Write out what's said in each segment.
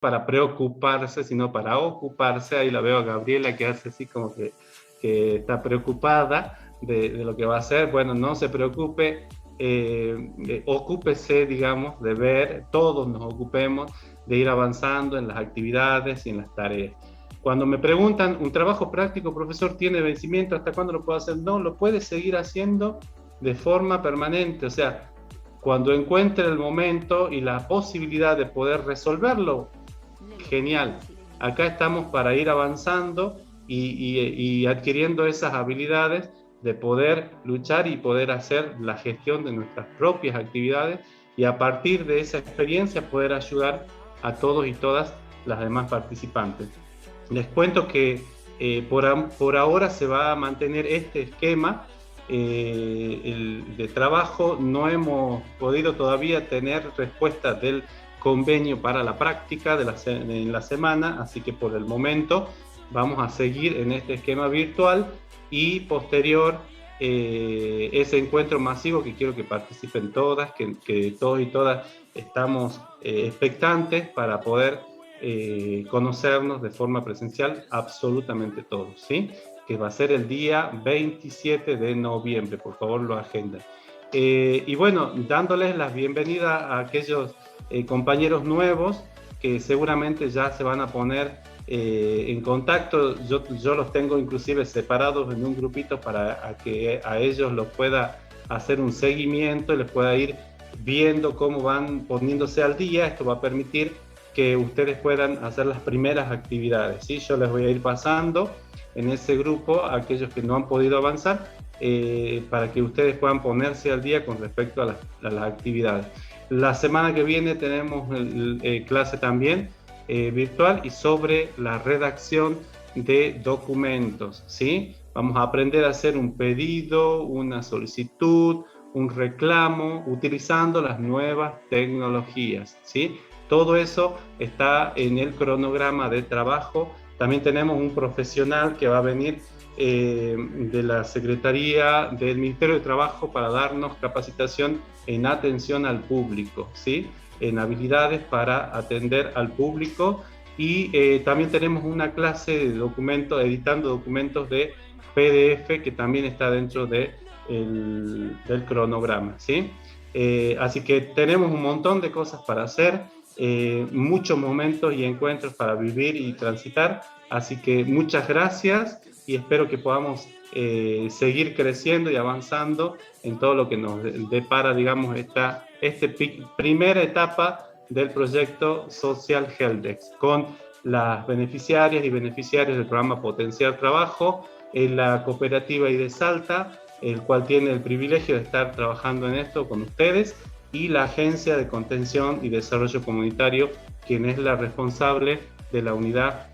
para preocuparse, sino para ocuparse. Ahí la veo a Gabriela que hace así como que está preocupada de lo que va a hacer. Bueno, no se preocupe, ocúpese, digamos, de ver, todos nos ocupemos de ir avanzando en las actividades y en las tareas. Cuando me preguntan, ¿un trabajo práctico, profesor, tiene vencimiento? ¿Hasta cuándo lo puedo hacer? No, lo puede seguir haciendo de forma permanente. O sea, cuando encuentre el momento y la posibilidad de poder resolverlo, genial. Acá estamos para ir avanzando y adquiriendo esas habilidades de poder luchar y poder hacer la gestión de nuestras propias actividades y a partir de esa experiencia poder ayudar a todos y todas las demás participantes. Les cuento que por ahora se va a mantener este esquema de trabajo. No hemos podido todavía tener respuesta del convenio para la práctica en la semana, así que por el momento vamos a seguir en este esquema virtual y posterior ese encuentro masivo que quiero que participen todas, que todos y todas estamos expectantes para poder conocernos de forma presencial absolutamente todos, ¿sí? Que va a ser el día 27 de noviembre, por favor lo agenden. Y bueno, dándoles la bienvenida a aquellos compañeros nuevos que seguramente ya se van a poner en contacto. Yo los tengo inclusive separados en un grupito para que a ellos los pueda hacer un seguimiento y les pueda ir viendo cómo van poniéndose al día. Esto va a permitir que ustedes puedan hacer las primeras actividades, ¿sí? Yo les voy a ir pasando en ese grupo a aquellos que no han podido avanzar para que ustedes puedan ponerse al día con respecto a las actividades. La semana que viene tenemos clase también virtual y sobre la redacción de documentos, ¿sí? Vamos a aprender a hacer un pedido, una solicitud, un reclamo, utilizando las nuevas tecnologías, ¿sí? Todo eso está en el cronograma de trabajo. También tenemos un profesional que va a venir de la Secretaría del Ministerio de Trabajo para darnos capacitación en atención al público, ¿sí? En habilidades para atender al público y también tenemos una clase de documentos, editando documentos de PDF que también está dentro del cronograma, ¿sí? Así que tenemos un montón de cosas para hacer, muchos momentos y encuentros para vivir y transitar, así que muchas gracias y espero que podamos seguir creciendo y avanzando en todo lo que nos depara, digamos, esta primera etapa del proyecto Social Heldex, con las beneficiarias y beneficiarios del programa Potenciar Trabajo, en la cooperativa de Salta, el cual tiene el privilegio de estar trabajando en esto con ustedes, y la Agencia de Contención y Desarrollo Comunitario, quien es la responsable de la unidad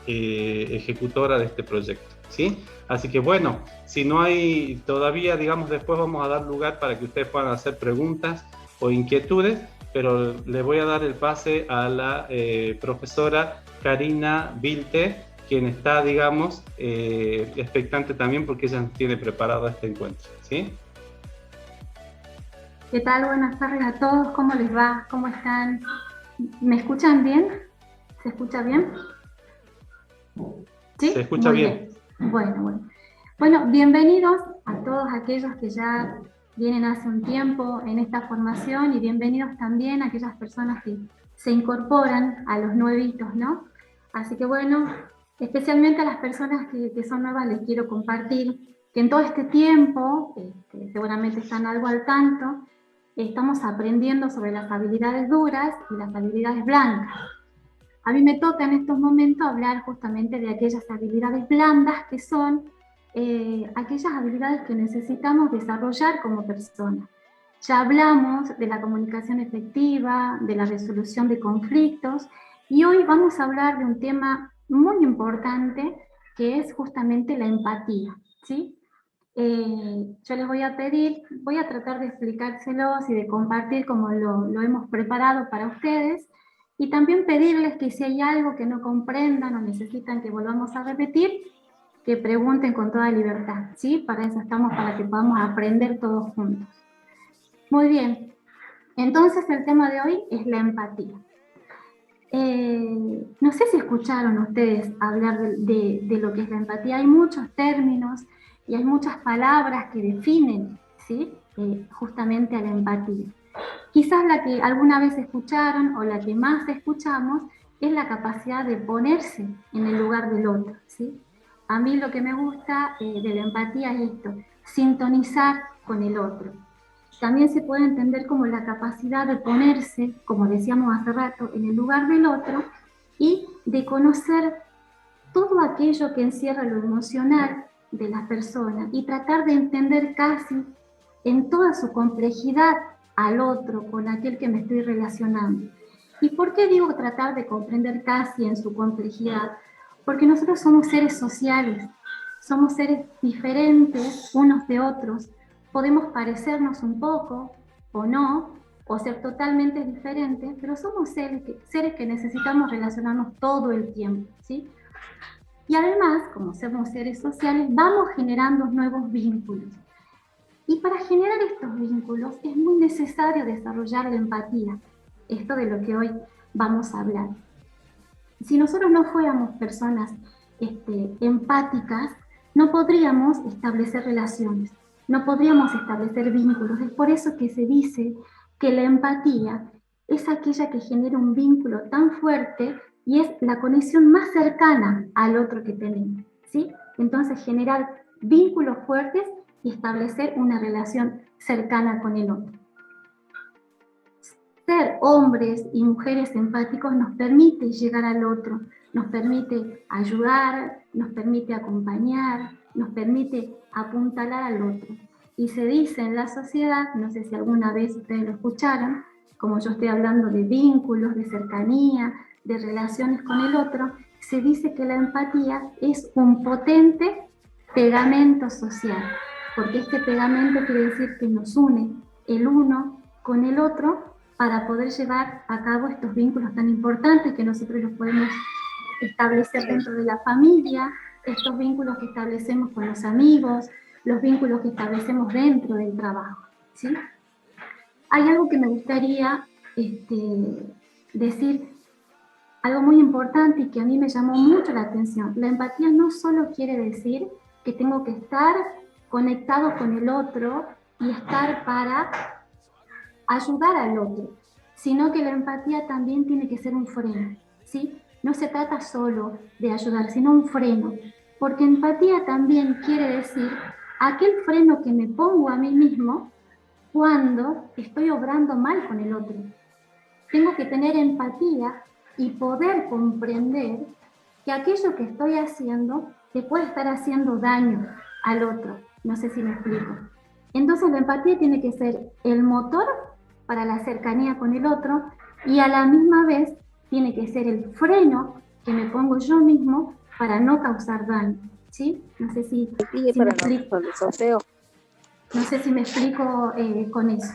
ejecutora de este proyecto, ¿sí? Así que bueno, si no hay todavía, digamos, después vamos a dar lugar para que ustedes puedan hacer preguntas o inquietudes, pero le voy a dar el pase a la profesora Karina Vilte, quien está, digamos, expectante también porque ella tiene preparado este encuentro, ¿sí? ¿Qué tal? Buenas tardes a todos. ¿Cómo les va? ¿Cómo están? ¿Me escuchan bien? ¿Se escucha bien? Se ¿Sí? escucha Muy bien. bien. Bueno. Bueno, bienvenidos a todos aquellos que ya vienen hace un tiempo en esta formación y bienvenidos también a aquellas personas que se incorporan a los nuevitos, ¿no? Así que bueno, especialmente a las personas que son nuevas les quiero compartir que en todo este tiempo, seguramente están algo al tanto, estamos aprendiendo sobre las habilidades duras y las habilidades blancas. A mí me toca en estos momentos hablar justamente de aquellas habilidades blandas que son aquellas habilidades que necesitamos desarrollar como personas. Ya hablamos de la comunicación efectiva, de la resolución de conflictos, y hoy vamos a hablar de un tema muy importante que es justamente la empatía, ¿sí? Yo les voy a pedir, voy a tratar de explicárselos y de compartir como lo hemos preparado para ustedes, y también pedirles que si hay algo que no comprendan o necesitan que volvamos a repetir, que pregunten con toda libertad, ¿sí? Para eso estamos, para que podamos aprender todos juntos. Muy bien, entonces el tema de hoy es la empatía. No sé si escucharon ustedes hablar de lo que es la empatía. Hay muchos términos y hay muchas palabras que definen, ¿sí? Justamente a la empatía. Quizás la que alguna vez escucharon o la que más escuchamos es la capacidad de ponerse en el lugar del otro, ¿sí? A mí lo que me gusta de la empatía es esto, sintonizar con el otro. También se puede entender como la capacidad de ponerse, como decíamos hace rato, en el lugar del otro y de conocer todo aquello que encierra lo emocional de la persona y tratar de entender casi en toda su complejidad al otro, con aquel que me estoy relacionando. ¿Y por qué digo tratar de comprender casi en su complejidad? Porque nosotros somos seres sociales, somos seres diferentes unos de otros, podemos parecernos un poco o no, o ser totalmente diferentes, pero somos seres que necesitamos relacionarnos todo el tiempo, ¿sí? Y además, como somos seres sociales, vamos generando nuevos vínculos. Y para generar estos vínculos es muy necesario desarrollar la empatía, esto de lo que hoy vamos a hablar. Si nosotros no fuéramos personas empáticas, no podríamos establecer relaciones, no podríamos establecer vínculos. Es por eso que se dice que la empatía es aquella que genera un vínculo tan fuerte y es la conexión más cercana al otro que tenemos, ¿sí? Entonces, generar vínculos fuertes y establecer una relación cercana con el otro. Ser hombres y mujeres empáticos nos permite llegar al otro, nos permite ayudar, nos permite acompañar, nos permite apuntalar al otro. Y se dice en la sociedad, no sé si alguna vez ustedes lo escucharon, como yo estoy hablando de vínculos, de cercanía, de relaciones con el otro, se dice que la empatía es un potente pegamento social, porque este pegamento quiere decir que nos une el uno con el otro para poder llevar a cabo estos vínculos tan importantes que nosotros los podemos establecer dentro de la familia, estos vínculos que establecemos con los amigos, los vínculos que establecemos dentro del trabajo, ¿sí? Hay algo que me gustaría decir, algo muy importante y que a mí me llamó mucho la atención. La empatía no solo quiere decir que tengo que estar conectado con el otro y estar para ayudar al otro, sino que la empatía también tiene que ser un freno, ¿sí? No se trata solo de ayudar, sino un freno, porque empatía también quiere decir aquel freno que me pongo a mí mismo cuando estoy obrando mal con el otro. Tengo que tener empatía y poder comprender que aquello que estoy haciendo le puede estar haciendo daño al otro. No sé si me explico. Entonces la empatía tiene que ser el motor para la cercanía con el otro y a la misma vez tiene que ser el freno que me pongo yo mismo para no causar daño, ¿sí? No sé si me explico. No sé si me explico con eso.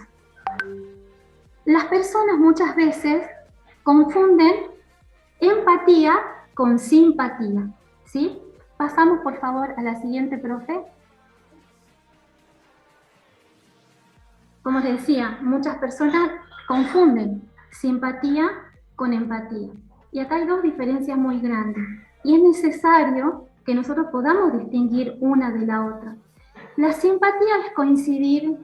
Las personas muchas veces confunden empatía con simpatía, ¿sí? Pasamos por favor a la siguiente, profe. Como les decía, muchas personas confunden simpatía con empatía. Y acá hay dos diferencias muy grandes. Y es necesario que nosotros podamos distinguir una de la otra. La simpatía es coincidir,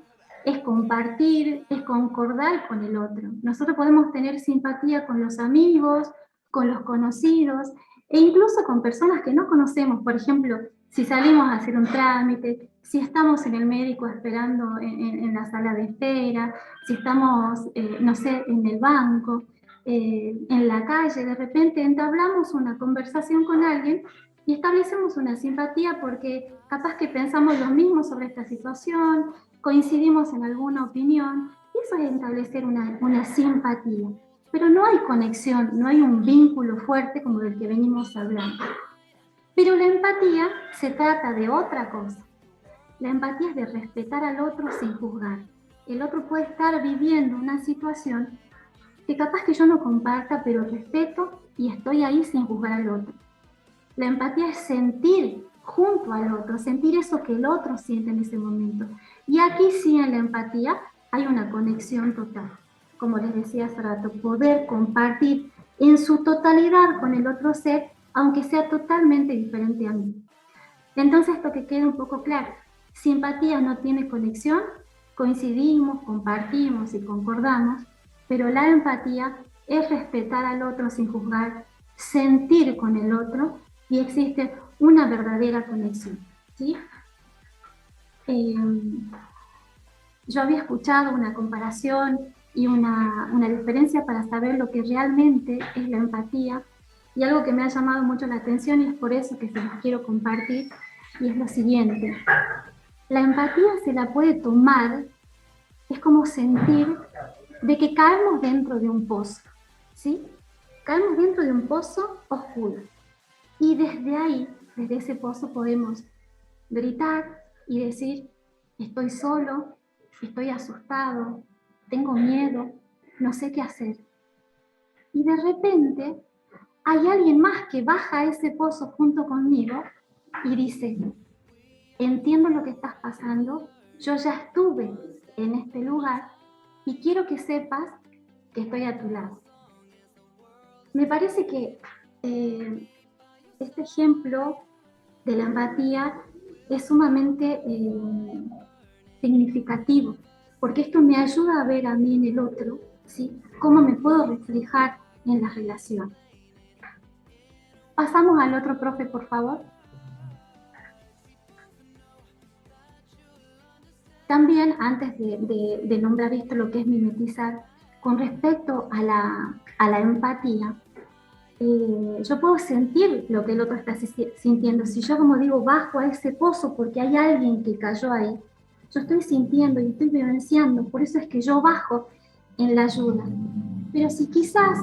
es compartir, es concordar con el otro. Nosotros podemos tener simpatía con los amigos, con los conocidos, e incluso con personas que no conocemos. Por ejemplo, si salimos a hacer un trámite, si estamos en el médico esperando en la sala de espera, si estamos, no sé, en el banco, en la calle, de repente entablamos una conversación con alguien y establecemos una simpatía porque capaz que pensamos lo mismo sobre esta situación, coincidimos en alguna opinión, y eso es establecer una simpatía. Pero no hay conexión, no hay un vínculo fuerte como del que venimos hablando. Pero la empatía se trata de otra cosa. La empatía es de respetar al otro sin juzgar. El otro puede estar viviendo una situación que capaz que yo no comparta, pero respeto y estoy ahí sin juzgar al otro. La empatía es sentir junto al otro, sentir eso que el otro siente en ese momento. Y aquí sí, en la empatía hay una conexión total. Como les decía hace rato, poder compartir en su totalidad con el otro ser, aunque sea totalmente diferente a mí. Entonces, esto que quede un poco claro, si empatía no tiene conexión, coincidimos, compartimos y concordamos, pero la empatía es respetar al otro sin juzgar, sentir con el otro y existe una verdadera conexión, ¿sí? Yo había escuchado una comparación y una diferencia para saber lo que realmente es la empatía, y algo que me ha llamado mucho la atención y es por eso que se los quiero compartir, y es lo siguiente. La empatía se la puede tomar, es como sentir de que caemos dentro de un pozo, ¿sí? Caemos dentro de un pozo oscuro, y desde ahí, desde ese pozo podemos gritar y decir, estoy solo, estoy asustado, tengo miedo, no sé qué hacer. Y de repente hay alguien más que baja a ese pozo junto conmigo y dice, entiendo lo que estás pasando, yo ya estuve en este lugar y quiero que sepas que estoy a tu lado. Me parece que este ejemplo de la empatía es sumamente significativo, porque esto me ayuda a ver a mí en el otro, ¿sí? Cómo me puedo reflejar en la relación. Pasamos al otro, profe, por favor. También, antes de nombrar esto, lo que es mimetizar, con respecto a la empatía, yo puedo sentir lo que el otro está sintiendo. Si yo, como digo, bajo a ese pozo porque hay alguien que cayó ahí, yo estoy sintiendo y estoy vivenciando, por eso es que yo bajo en la ayuda. Pero si quizás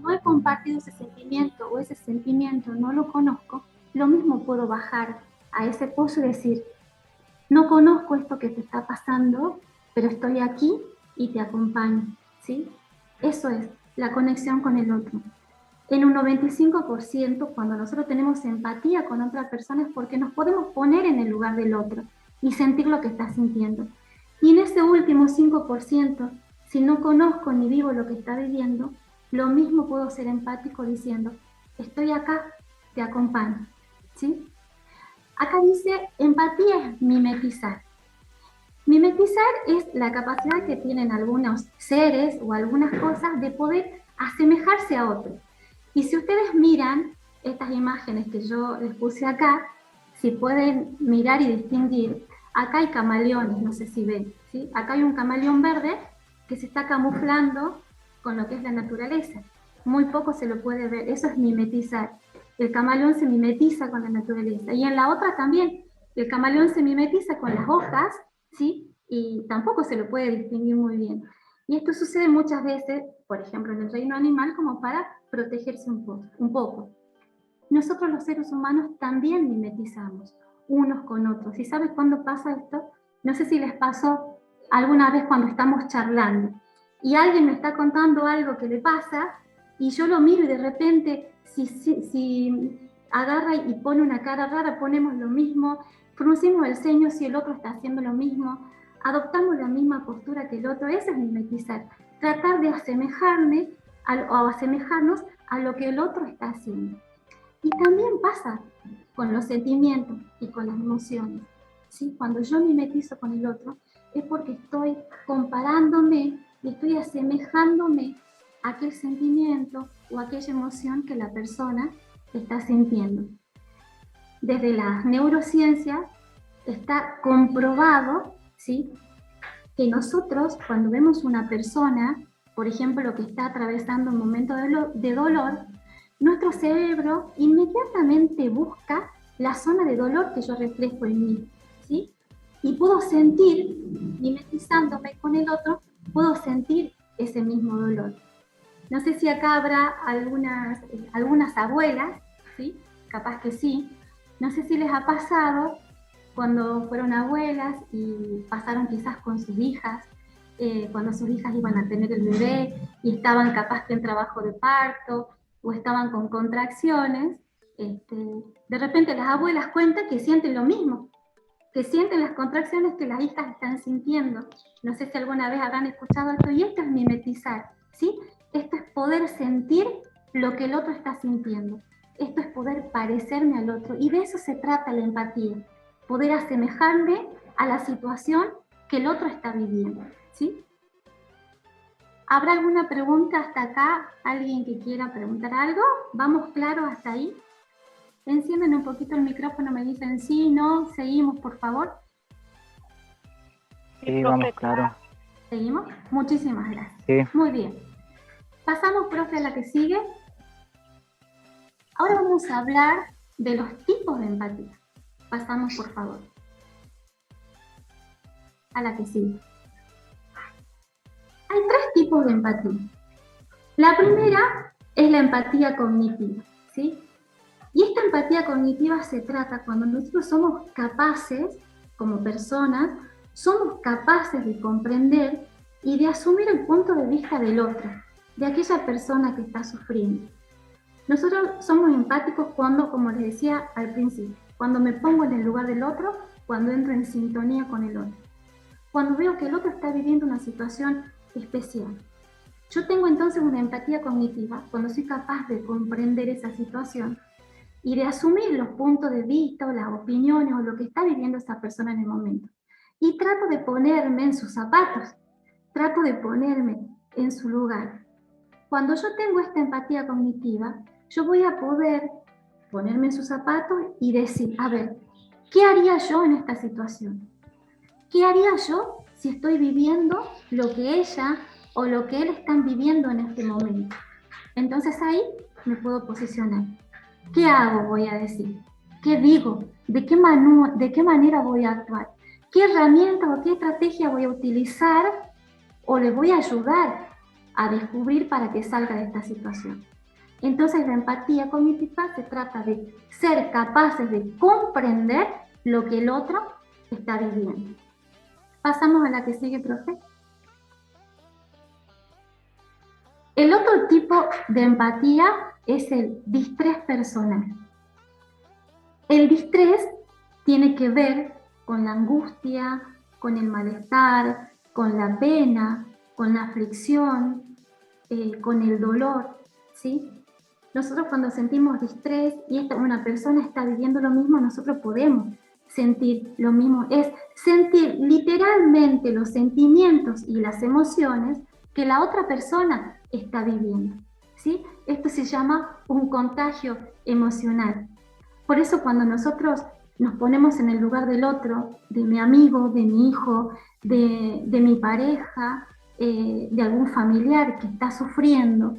no he compartido ese sentimiento o ese sentimiento no lo conozco, lo mismo puedo bajar a ese pozo y decir, no conozco esto que te está pasando, pero estoy aquí y te acompaño, ¿sí? Eso es la conexión con el otro. En un 95%, cuando nosotros tenemos empatía con otra persona, es porque nos podemos poner en el lugar del otro y sentir lo que está sintiendo. Y en ese último 5%, si no conozco ni vivo lo que está viviendo, lo mismo puedo ser empático diciendo, estoy acá, te acompaño, ¿sí? Acá dice, empatía es mimetizar. Mimetizar es la capacidad que tienen algunos seres o algunas cosas de poder asemejarse a otros. Y si ustedes miran estas imágenes que yo les puse acá, si pueden mirar y distinguir, acá hay camaleones, no sé si ven, ¿sí? Acá hay un camaleón verde que se está camuflando con lo que es la naturaleza. Muy poco se lo puede ver, eso es mimetizar. El camaleón se mimetiza con la naturaleza. Y en la otra también, el camaleón se mimetiza con las hojas, ¿sí? Y tampoco se lo puede distinguir muy bien. Y esto sucede muchas veces, por ejemplo, en el reino animal, como para protegerse un poco. Nosotros los seres humanos también mimetizamos unos con otros. ¿Y sabes cuándo pasa esto? No sé si les pasó alguna vez cuando estamos charlando y alguien me está contando algo que le pasa y yo lo miro y de repente si agarra y pone una cara rara, ponemos lo mismo, fruncimos el ceño si el otro está haciendo lo mismo, adoptamos la misma postura que el otro. Eso es mimetizar, tratar de asemejarme o asemejarnos a lo que el otro está haciendo. Y también pasa con los sentimientos y con las emociones, ¿sí? Cuando yo mimetizo con el otro es porque estoy comparándome y estoy asemejándome a aquel sentimiento o aquella emoción que la persona está sintiendo. Desde las neurociencias está comprobado, ¿sí?, que nosotros cuando vemos una persona, por ejemplo, que está atravesando un momento de dolor, nuestro cerebro inmediatamente busca la zona de dolor que yo reflejo en mí, ¿sí? Y puedo sentir, mimetizándome con el otro, puedo sentir ese mismo dolor. No sé si acá habrá algunas abuelas, ¿sí? Capaz que sí. No sé si les ha pasado cuando fueron abuelas y pasaron quizás con sus hijas, cuando sus hijas iban a tener el bebé y estaban capaz que en trabajo de parto o estaban con contracciones, de repente las abuelas cuentan que sienten lo mismo, que sienten las contracciones que las hijas están sintiendo. No sé si alguna vez habrán escuchado esto, y esto es mimetizar, ¿sí? Esto es poder sentir lo que el otro está sintiendo. Esto es poder parecerme al otro, y de eso se trata la empatía, poder asemejarme a la situación que el otro está viviendo, ¿sí? ¿Habrá alguna pregunta hasta acá? ¿Alguien que quiera preguntar algo? ¿Vamos claro hasta ahí? Encienden un poquito el micrófono, me dicen sí, no, seguimos, por favor. Sí, vamos claro. ¿Seguimos? Muchísimas gracias. Sí. Muy bien. Pasamos, profe, a la que sigue. Ahora vamos a hablar de los tipos de empatía. Pasamos, por favor. A la que sigue. Hay 3 tipos de empatía. La primera es la empatía cognitiva, ¿sí? Y esta empatía cognitiva se trata cuando nosotros somos capaces, como personas, somos capaces de comprender y de asumir el punto de vista del otro, de aquella persona que está sufriendo. Nosotros somos empáticos cuando, como les decía al principio, cuando me pongo en el lugar del otro, cuando entro en sintonía con el otro. Cuando veo que el otro está viviendo una situación especial. Yo tengo entonces una empatía cognitiva cuando soy capaz de comprender esa situación y de asumir los puntos de vista o las opiniones o lo que está viviendo esa persona en el momento. Y trato de ponerme en sus zapatos, trato de ponerme en su lugar. Cuando yo tengo esta empatía cognitiva, yo voy a poder ponerme en sus zapatos y decir, a ver, ¿qué haría yo en esta situación? ¿Qué haría yo si estoy viviendo lo que ella o lo que él están viviendo en este momento? Entonces ahí me puedo posicionar. ¿Qué hago? Voy a decir. ¿Qué digo? ¿De qué manera voy a actuar? ¿Qué herramienta o qué estrategia voy a utilizar o le voy a ayudar a descubrir para que salga de esta situación? Entonces la empatía cognitiva se trata de ser capaces de comprender lo que el otro está viviendo. Pasamos a la que sigue, profe. El otro tipo de empatía es el distrés personal. El distrés tiene que ver con la angustia, con el malestar, con la pena, con la aflicción, con el dolor, ¿sí? Nosotros cuando sentimos distrés y una persona está viviendo lo mismo, nosotros podemos sentir lo mismo. Es sentir literalmente los sentimientos y las emociones que la otra persona está viviendo, ¿sí? Esto se llama un contagio emocional. Por eso cuando nosotros nos ponemos en el lugar del otro, de mi amigo, de mi hijo, de mi pareja, de algún familiar que está sufriendo,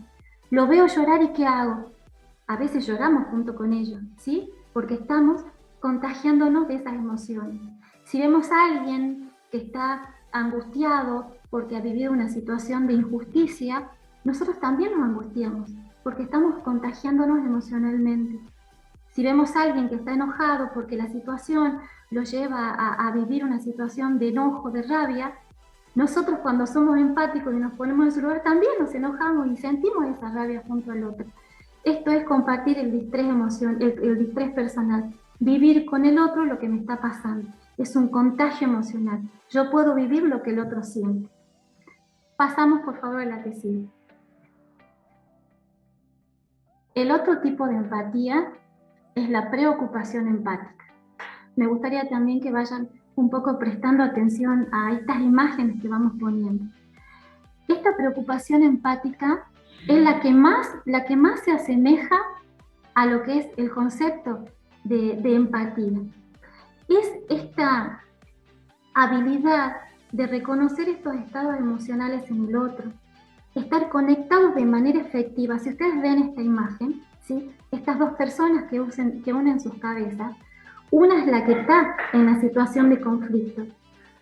lo veo llorar y ¿qué hago? A veces lloramos junto con ellos, ¿sí? Porque estamos contagiándonos de esas emociones. Si vemos a alguien que está angustiado porque ha vivido una situación de injusticia, nosotros también nos angustiamos porque estamos contagiándonos emocionalmente. Si vemos a alguien que está enojado porque la situación lo lleva a vivir una situación de enojo, de rabia, nosotros cuando somos empáticos y nos ponemos en su lugar también nos enojamos y sentimos esa rabia junto al otro. Esto es compartir el distrés el distrés personal, vivir con el otro lo que me está pasando. Es un contagio emocional. Yo puedo vivir lo que el otro siente. Pasamos por favor a la que sigue. El otro tipo de empatía es la preocupación empática. Me gustaría también que vayan un poco prestando atención a estas imágenes que vamos poniendo. Esta preocupación empática es la que más se asemeja a lo que es el concepto de empatía. Es esta habilidad de reconocer estos estados emocionales en el otro, estar conectados de manera efectiva. Si ustedes ven esta imagen, ¿sí? Estas dos personas que unen sus cabezas, una es la que está en la situación de conflicto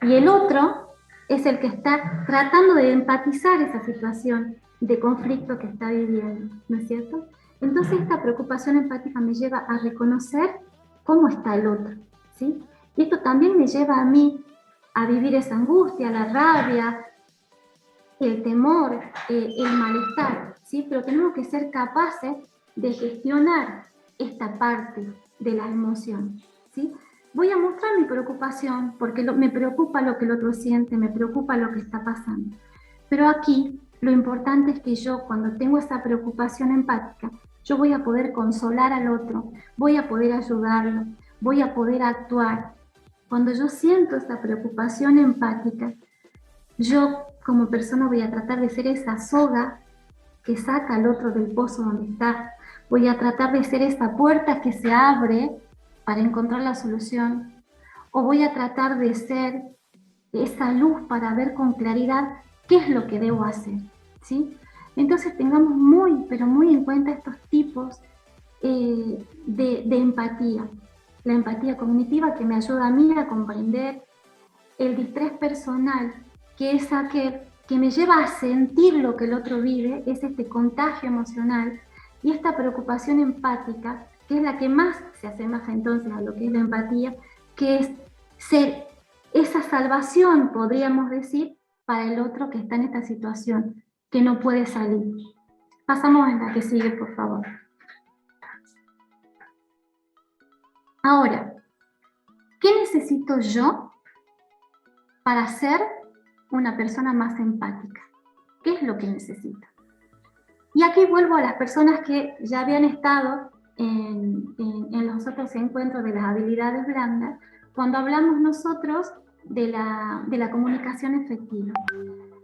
y el otro es el que está tratando de empatizar esa situación de conflicto que está viviendo, ¿no es cierto? Entonces esta preocupación empática me lleva a reconocer cómo está el otro, ¿sí? Y esto también me lleva a mí a vivir esa angustia, la rabia, el temor, el malestar, ¿sí? Pero tenemos que ser capaces de gestionar esta parte de las emociones, ¿sí? Voy a mostrar mi preocupación porque me preocupa lo que el otro siente, me preocupa lo que está pasando. Pero aquí Lo importante es que yo, cuando tengo esa preocupación empática, yo voy a poder consolar al otro, voy a poder ayudarlo, voy a poder actuar. Cuando yo siento esa preocupación empática, yo como persona voy a tratar de ser esa soga que saca al otro del pozo donde está. Voy a tratar de ser esa puerta que se abre para encontrar la solución. O voy a tratar de ser esa luz para ver con claridad qué es lo que debo hacer, ¿sí? Entonces tengamos muy, pero muy en cuenta estos tipos de empatía. La empatía cognitiva, que me ayuda a mí a comprender; el distrés personal, que es aquel que me lleva a sentir lo que el otro vive, es este contagio emocional; y esta preocupación empática, que es la que más se asemeja entonces a lo que es la empatía, que es ser esa salvación, podríamos decir, para el otro que está en esta situación, que no puede salir. Pasamos a la que sigue, por favor. Ahora, ¿qué necesito yo para ser una persona más empática? ¿Qué es lo que necesito? Y aquí vuelvo a las personas que ya habían estado en los otros encuentros de las habilidades blandas, cuando hablamos nosotros de la comunicación efectiva.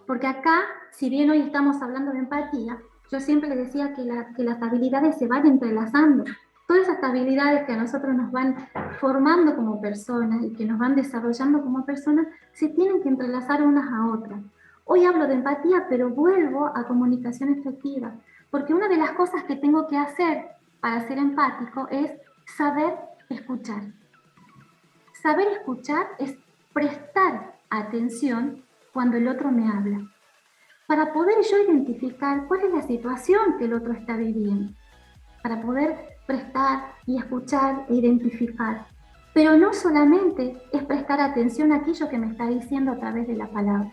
Porque acá, si bien hoy estamos hablando de empatía, yo siempre les decía que las habilidades se van entrelazando. Todas esas habilidades que a nosotros nos van formando como personas y que nos van desarrollando como personas, se tienen que entrelazar unas a otras. Hoy hablo de empatía, pero vuelvo a comunicación efectiva, porque una de las cosas que tengo que hacer para ser empático es saber escuchar. Saber escuchar es prestar atención cuando el otro me habla, para poder yo identificar cuál es la situación que el otro está viviendo, para poder prestar y escuchar e identificar. Pero no solamente es prestar atención a aquello que me está diciendo a través de la palabra,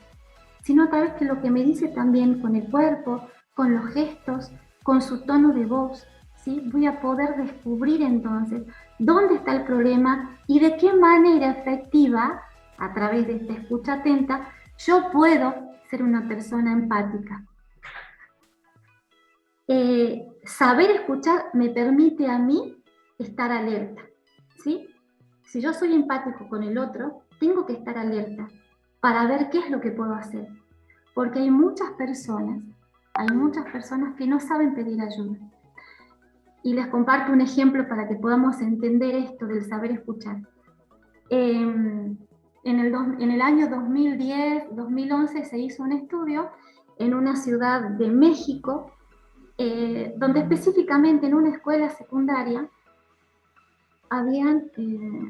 sino a través de lo que me dice también con el cuerpo, con los gestos, con su tono de voz, ¿sí? Voy a poder descubrir entonces dónde está el problema y de qué manera efectiva, a través de esta escucha atenta, yo puedo ser una persona empática. Saber escuchar me permite a mí estar alerta, ¿sí? Si yo soy empático con el otro, tengo que estar alerta para ver qué es lo que puedo hacer. Porque hay muchas personas que no saben pedir ayuda. Y les comparto un ejemplo para que podamos entender esto del saber escuchar. En el año 2010, 2011 se hizo un estudio en una ciudad de México, donde específicamente en una escuela secundaria habían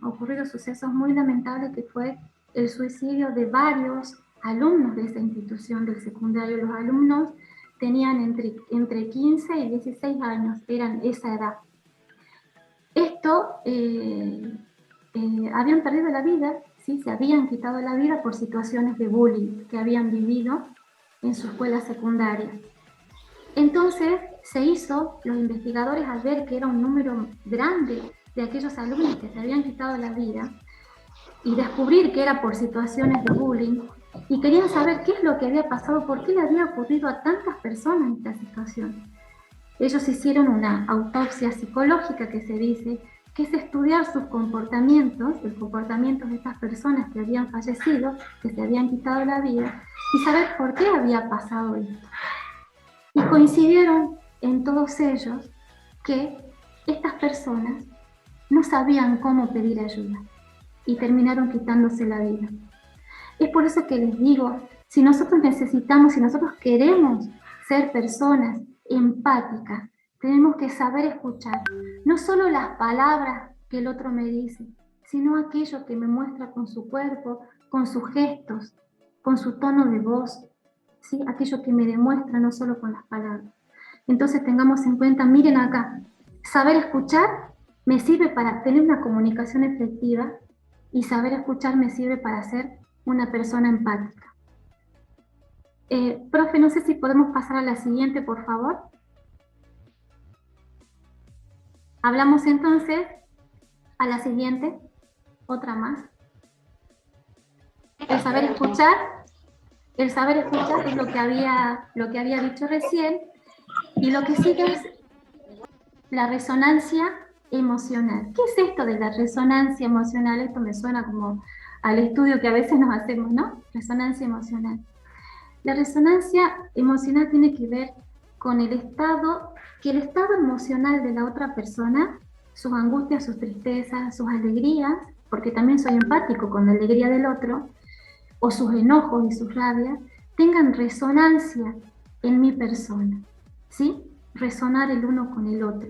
ocurrido sucesos muy lamentables, que fue el suicidio de varios alumnos de esa institución del secundario. Los alumnos tenían entre 15 y 16 años, eran esa edad. Habían perdido la vida, ¿sí? Se habían quitado la vida por situaciones de bullying que habían vivido en su escuela secundaria. Entonces los investigadores, al ver que era un número grande de aquellos alumnos que se habían quitado la vida, y descubrir que era por situaciones de bullying, y querían saber qué es lo que había pasado, por qué le había ocurrido a tantas personas esta situación. Ellos hicieron una autopsia psicológica, que se dice, que es estudiar sus comportamientos, el comportamiento de estas personas que habían fallecido, que se habían quitado la vida, y saber por qué había pasado esto. Y coincidieron en todos ellos que estas personas no sabían cómo pedir ayuda y terminaron quitándose la vida. Es por eso que les digo, si nosotros queremos ser personas empáticas, tenemos que saber escuchar, no solo las palabras que el otro me dice, sino aquello que me muestra con su cuerpo, con sus gestos, con su tono de voz, ¿sí? Aquello que me demuestra, no solo con las palabras. Entonces tengamos en cuenta, miren acá, saber escuchar me sirve para tener una comunicación efectiva, y saber escuchar me sirve para ser una persona empática. Profe, no sé si podemos pasar a la siguiente, por favor. Hablamos entonces a la siguiente, otra más. El saber escuchar El saber escuchar es lo que había dicho recién, y lo que sigue es la resonancia emocional. ¿Qué es esto de la resonancia emocional? Esto me suena como al estudio que a veces nos hacemos, ¿no? Resonancia emocional. La resonancia emocional tiene que ver con que el estado emocional de la otra persona, sus angustias, sus tristezas, sus alegrías, porque también soy empático con la alegría del otro, o sus enojos y sus rabias, tengan resonancia en mi persona, ¿sí? Resonar el uno con el otro.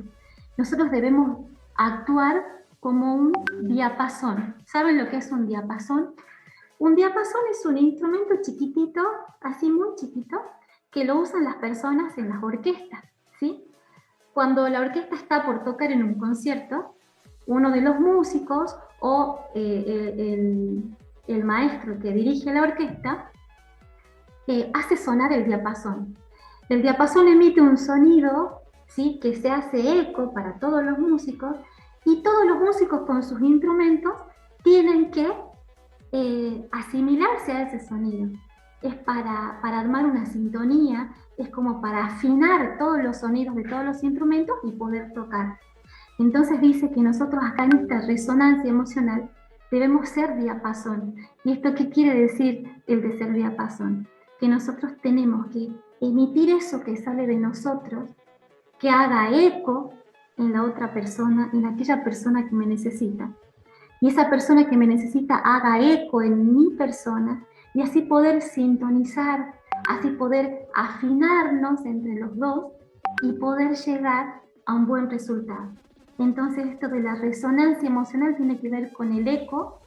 Nosotros debemos actuar como un diapasón. ¿Saben lo que es un diapasón? Un diapasón es un instrumento chiquitito, así muy chiquito, que lo usan las personas en las orquestas, ¿sí? Cuando la orquesta está por tocar en un concierto, uno de los músicos o el maestro que dirige la orquesta hace sonar el diapasón. El diapasón emite un sonido, ¿sí?, que se hace eco para todos los músicos, y todos los músicos con sus instrumentos tienen que asimilarse a ese sonido. Es para armar una sintonía, es como para afinar todos los sonidos de todos los instrumentos y poder tocar. Entonces dice que nosotros acá en esta resonancia emocional debemos ser diapasón. ¿Y esto qué quiere decir el de ser diapasón? Que nosotros tenemos que emitir eso que sale de nosotros, que haga eco en la otra persona, en aquella persona que me necesita. Y esa persona que me necesita haga eco en mi persona, y así poder sintonizar, así poder afinarnos entre los dos y poder llegar a un buen resultado. Entonces esto de la resonancia emocional tiene que ver con el eco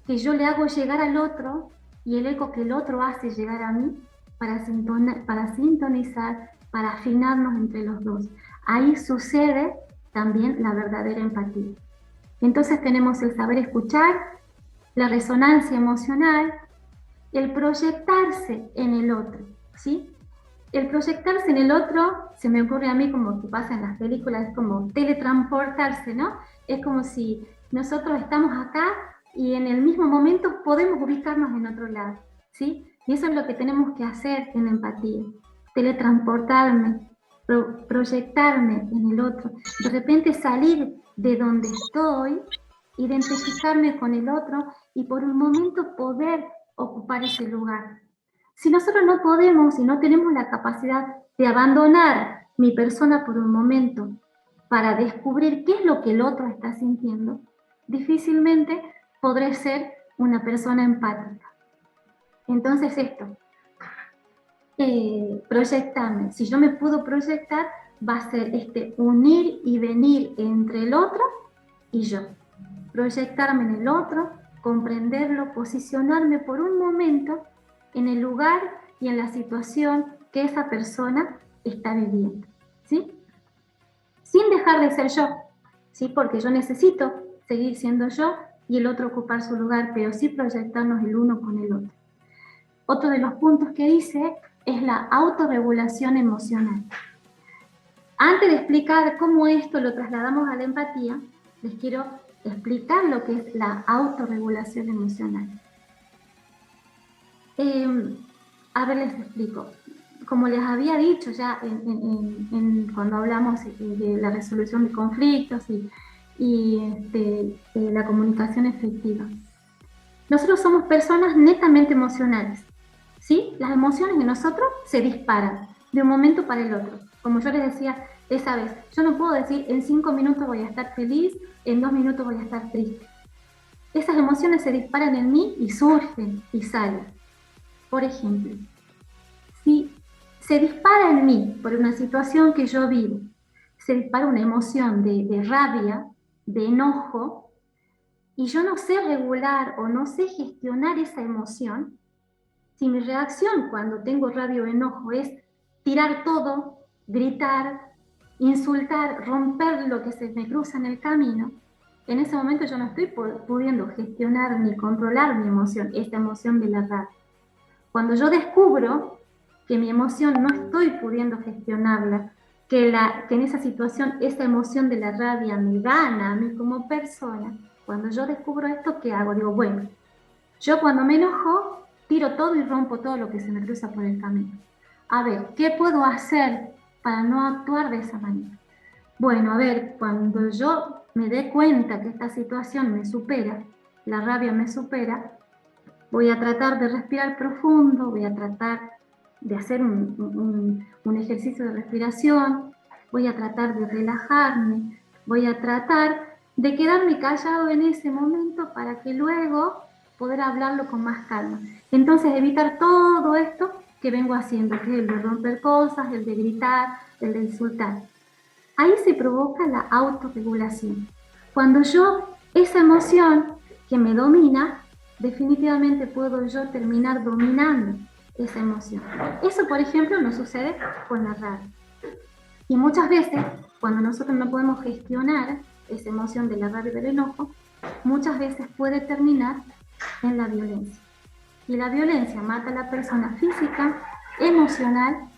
que yo le hago llegar al otro y el eco que el otro hace llegar a mí para sintonizar, para afinarnos entre los dos. Ahí sucede también la verdadera empatía. Entonces tenemos el saber escuchar, la resonancia emocional, el proyectarse en el otro, ¿sí? El proyectarse en el otro, se me ocurre a mí como que pasa en las películas, es como teletransportarse, ¿no? Es como si nosotros estamos acá y en el mismo momento podemos ubicarnos en otro lado, ¿sí? Y eso es lo que tenemos que hacer en empatía, teletransportarme, proyectarme en el otro, de repente salir de donde estoy, identificarme con el otro y por un momento poder ocupar ese lugar. Si nosotros no podemos y no tenemos la capacidad de abandonar mi persona por un momento para descubrir qué es lo que el otro está sintiendo, difícilmente podré ser una persona empática. Entonces esto, proyectarme, si yo me puedo proyectar, va a ser este unir y venir entre el otro y yo. Proyectarme en el otro, comprenderlo, posicionarme por un momento en el lugar y en la situación que esa persona está viviendo, ¿sí? Sin dejar de ser yo, ¿sí? Porque yo necesito seguir siendo yo y el otro ocupar su lugar, pero sí proyectarnos el uno con el otro. Otro de los puntos que dice es la autorregulación emocional. Antes de explicar cómo esto lo trasladamos a la empatía, les quiero explicar lo que es la autorregulación emocional. A ver, les explico. Como les había dicho ya cuando hablamos de la resolución de conflictos y la comunicación efectiva, nosotros somos personas netamente emocionales, ¿sí? Las emociones en nosotros se disparan de un momento para el otro. Como yo les decía esa vez, yo no puedo decir en 5 minutos voy a estar feliz, en 2 minutos voy a estar triste. Esas emociones se disparan en mí y surgen y salen. Por ejemplo, si se dispara en mí por una situación que yo vivo, se dispara una emoción de rabia, de enojo, y yo no sé regular o no sé gestionar esa emoción, si mi reacción cuando tengo rabia o enojo es tirar todo, gritar, insultar, romper lo que se me cruza en el camino, en ese momento yo no estoy pudiendo gestionar ni controlar mi emoción, esta emoción de la rabia. Cuando yo descubro que mi emoción no estoy pudiendo gestionarla, que en esa situación esa emoción de la rabia me gana a mí como persona, cuando yo descubro esto, ¿qué hago? Digo, bueno, yo cuando me enojo tiro todo y rompo todo lo que se me cruza por el camino. A ver, ¿qué puedo hacer para no actuar de esa manera? Bueno, a ver, cuando yo me dé cuenta que esta situación me supera, la rabia me supera, voy a tratar de respirar profundo, voy a tratar de hacer un ejercicio de respiración, voy a tratar de relajarme, voy a tratar de quedarme callado en ese momento para que luego poder hablarlo con más calma. Entonces evitar todo esto que vengo haciendo, que es el de romper cosas, el de gritar, el de insultar. Ahí se provoca la autorregulación. Cuando yo, esa emoción que me domina, definitivamente puedo yo terminar dominando esa emoción. Eso, por ejemplo, nos sucede con la rabia. Y muchas veces, cuando nosotros no podemos gestionar esa emoción de la rabia y del enojo, muchas veces puede terminar en la violencia. Y la violencia mata a la persona física, emocional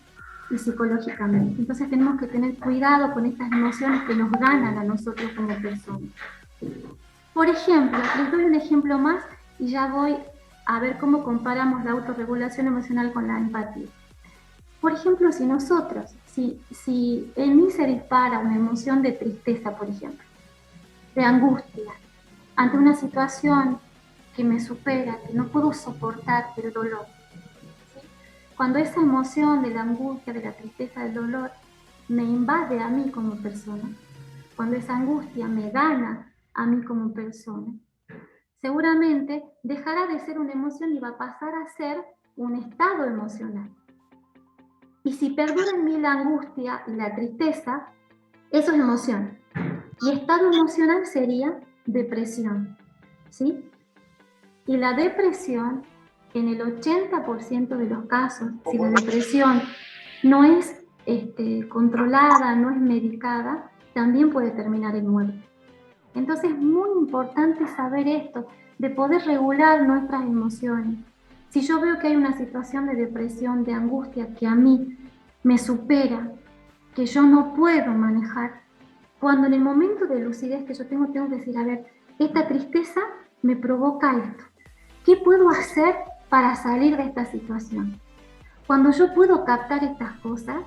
y psicológicamente. Entonces tenemos que tener cuidado con estas emociones que nos ganan a nosotros como personas. Por ejemplo, les doy un ejemplo más y ya voy a ver cómo comparamos la autorregulación emocional con la empatía. Por ejemplo, si en mí se dispara una emoción de tristeza, por ejemplo, de angustia, ante una situación que me supera, que no puedo soportar el dolor, ¿sí? Cuando esa emoción de la angustia, de la tristeza, del dolor, me invade a mí como persona, cuando esa angustia me gana a mí como persona, seguramente dejará de ser una emoción y va a pasar a ser un estado emocional. Y si perdura en mí la angustia y la tristeza, eso es emoción. Y estado emocional sería depresión, ¿sí? Y la depresión, en el 80% de los casos, si la depresión no es controlada, no es medicada, también puede terminar en muerte. Entonces es muy importante saber esto, de poder regular nuestras emociones. Si yo veo que hay una situación de depresión, de angustia que a mí me supera, que yo no puedo manejar, cuando en el momento de lucidez que yo tengo que decir, a ver, esta tristeza me provoca esto. ¿Qué puedo hacer para salir de esta situación? Cuando yo puedo captar estas cosas,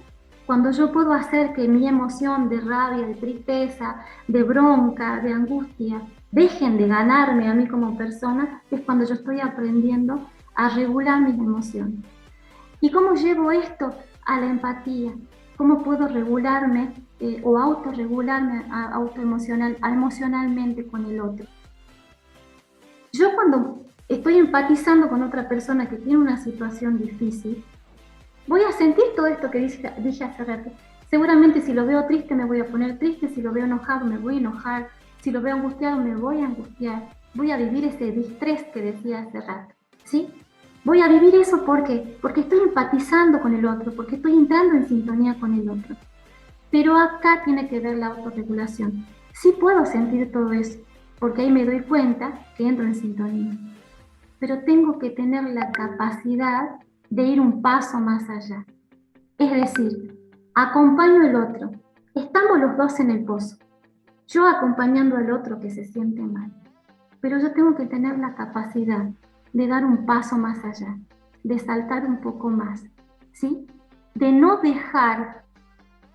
cuando yo puedo hacer que mi emoción de rabia, de tristeza, de bronca, de angustia, dejen de ganarme a mí como persona, es cuando yo estoy aprendiendo a regular mis emociones. ¿Y cómo llevo esto a la empatía? ¿Cómo puedo regularme o autorregularme emocionalmente con el otro? Yo cuando estoy empatizando con otra persona que tiene una situación difícil, voy a sentir todo esto que dije hace rato. Seguramente si lo veo triste me voy a poner triste, si lo veo enojado me voy a enojar, si lo veo angustiado me voy a angustiar. Voy a vivir ese distrés que decía hace rato, ¿sí? Voy a vivir eso porque estoy empatizando con el otro, porque estoy entrando en sintonía con el otro. Pero acá tiene que ver la autorregulación. Sí puedo sentir todo eso, porque ahí me doy cuenta que entro en sintonía. Pero tengo que tener la capacidad de ir un paso más allá. Es decir, acompaño al otro. Estamos los dos en el pozo. Yo acompañando al otro que se siente mal. Pero yo tengo que tener la capacidad de dar un paso más allá, de saltar un poco más, ¿sí? De no dejar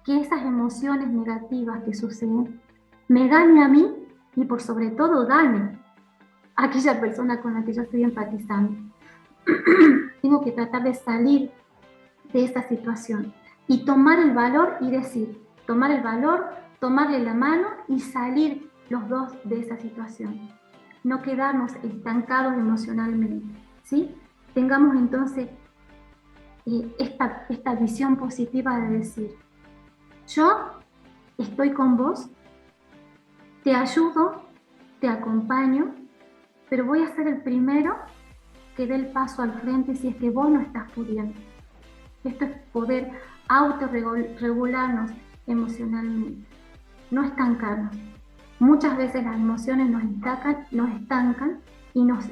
que esas emociones negativas que suceden me ganen a mí y por sobre todo ganen a aquella persona con la que yo estoy empatizando. Tengo que tratar de salir de esa situación y tomar el valor y decir, tomar el valor, tomarle la mano y salir los dos de esa situación. No quedarnos estancados emocionalmente, ¿sí? Tengamos entonces esta visión positiva de decir, yo estoy con vos, te ayudo, te acompaño, pero voy a ser el primero que dé el paso al frente si es que vos no estás pudiendo. Esto es poder autorregularnos emocionalmente, no estancarnos. Muchas veces las emociones nos estancan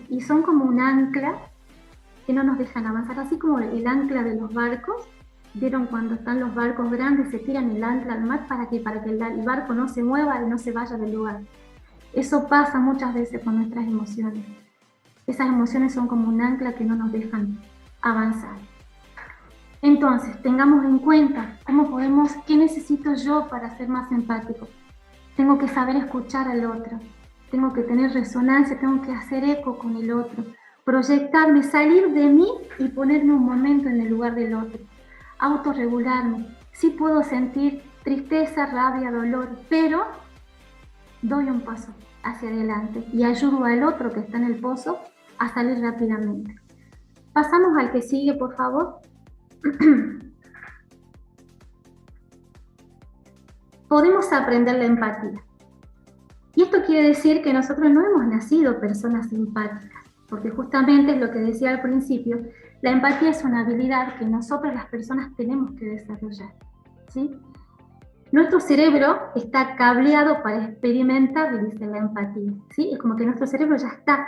y son como un ancla que no nos dejan avanzar, así como el ancla de los barcos. ¿Vieron cuando están los barcos grandes, se tiran el ancla al mar para que el barco no se mueva y no se vaya del lugar? Eso pasa muchas veces con nuestras emociones. Esas emociones son como un ancla que no nos dejan avanzar. Entonces, tengamos en cuenta qué necesito yo para ser más empático. Tengo que saber escuchar al otro, tengo que tener resonancia, tengo que hacer eco con el otro, proyectarme, salir de mí y ponerme un momento en el lugar del otro, autorregularme. Sí puedo sentir tristeza, rabia, dolor, pero doy un paso hacia adelante y ayudo al otro que está en el pozo a salir rápidamente. Pasamos al que sigue, por favor. Podemos aprender la empatía. Y esto quiere decir que nosotros no hemos nacido personas empáticas, porque justamente es lo que decía al principio, la empatía es una habilidad que nosotros las personas tenemos que desarrollar, ¿sí? Nuestro cerebro está cableado para experimentar, dice la empatía, ¿sí? Es como que nuestro cerebro ya está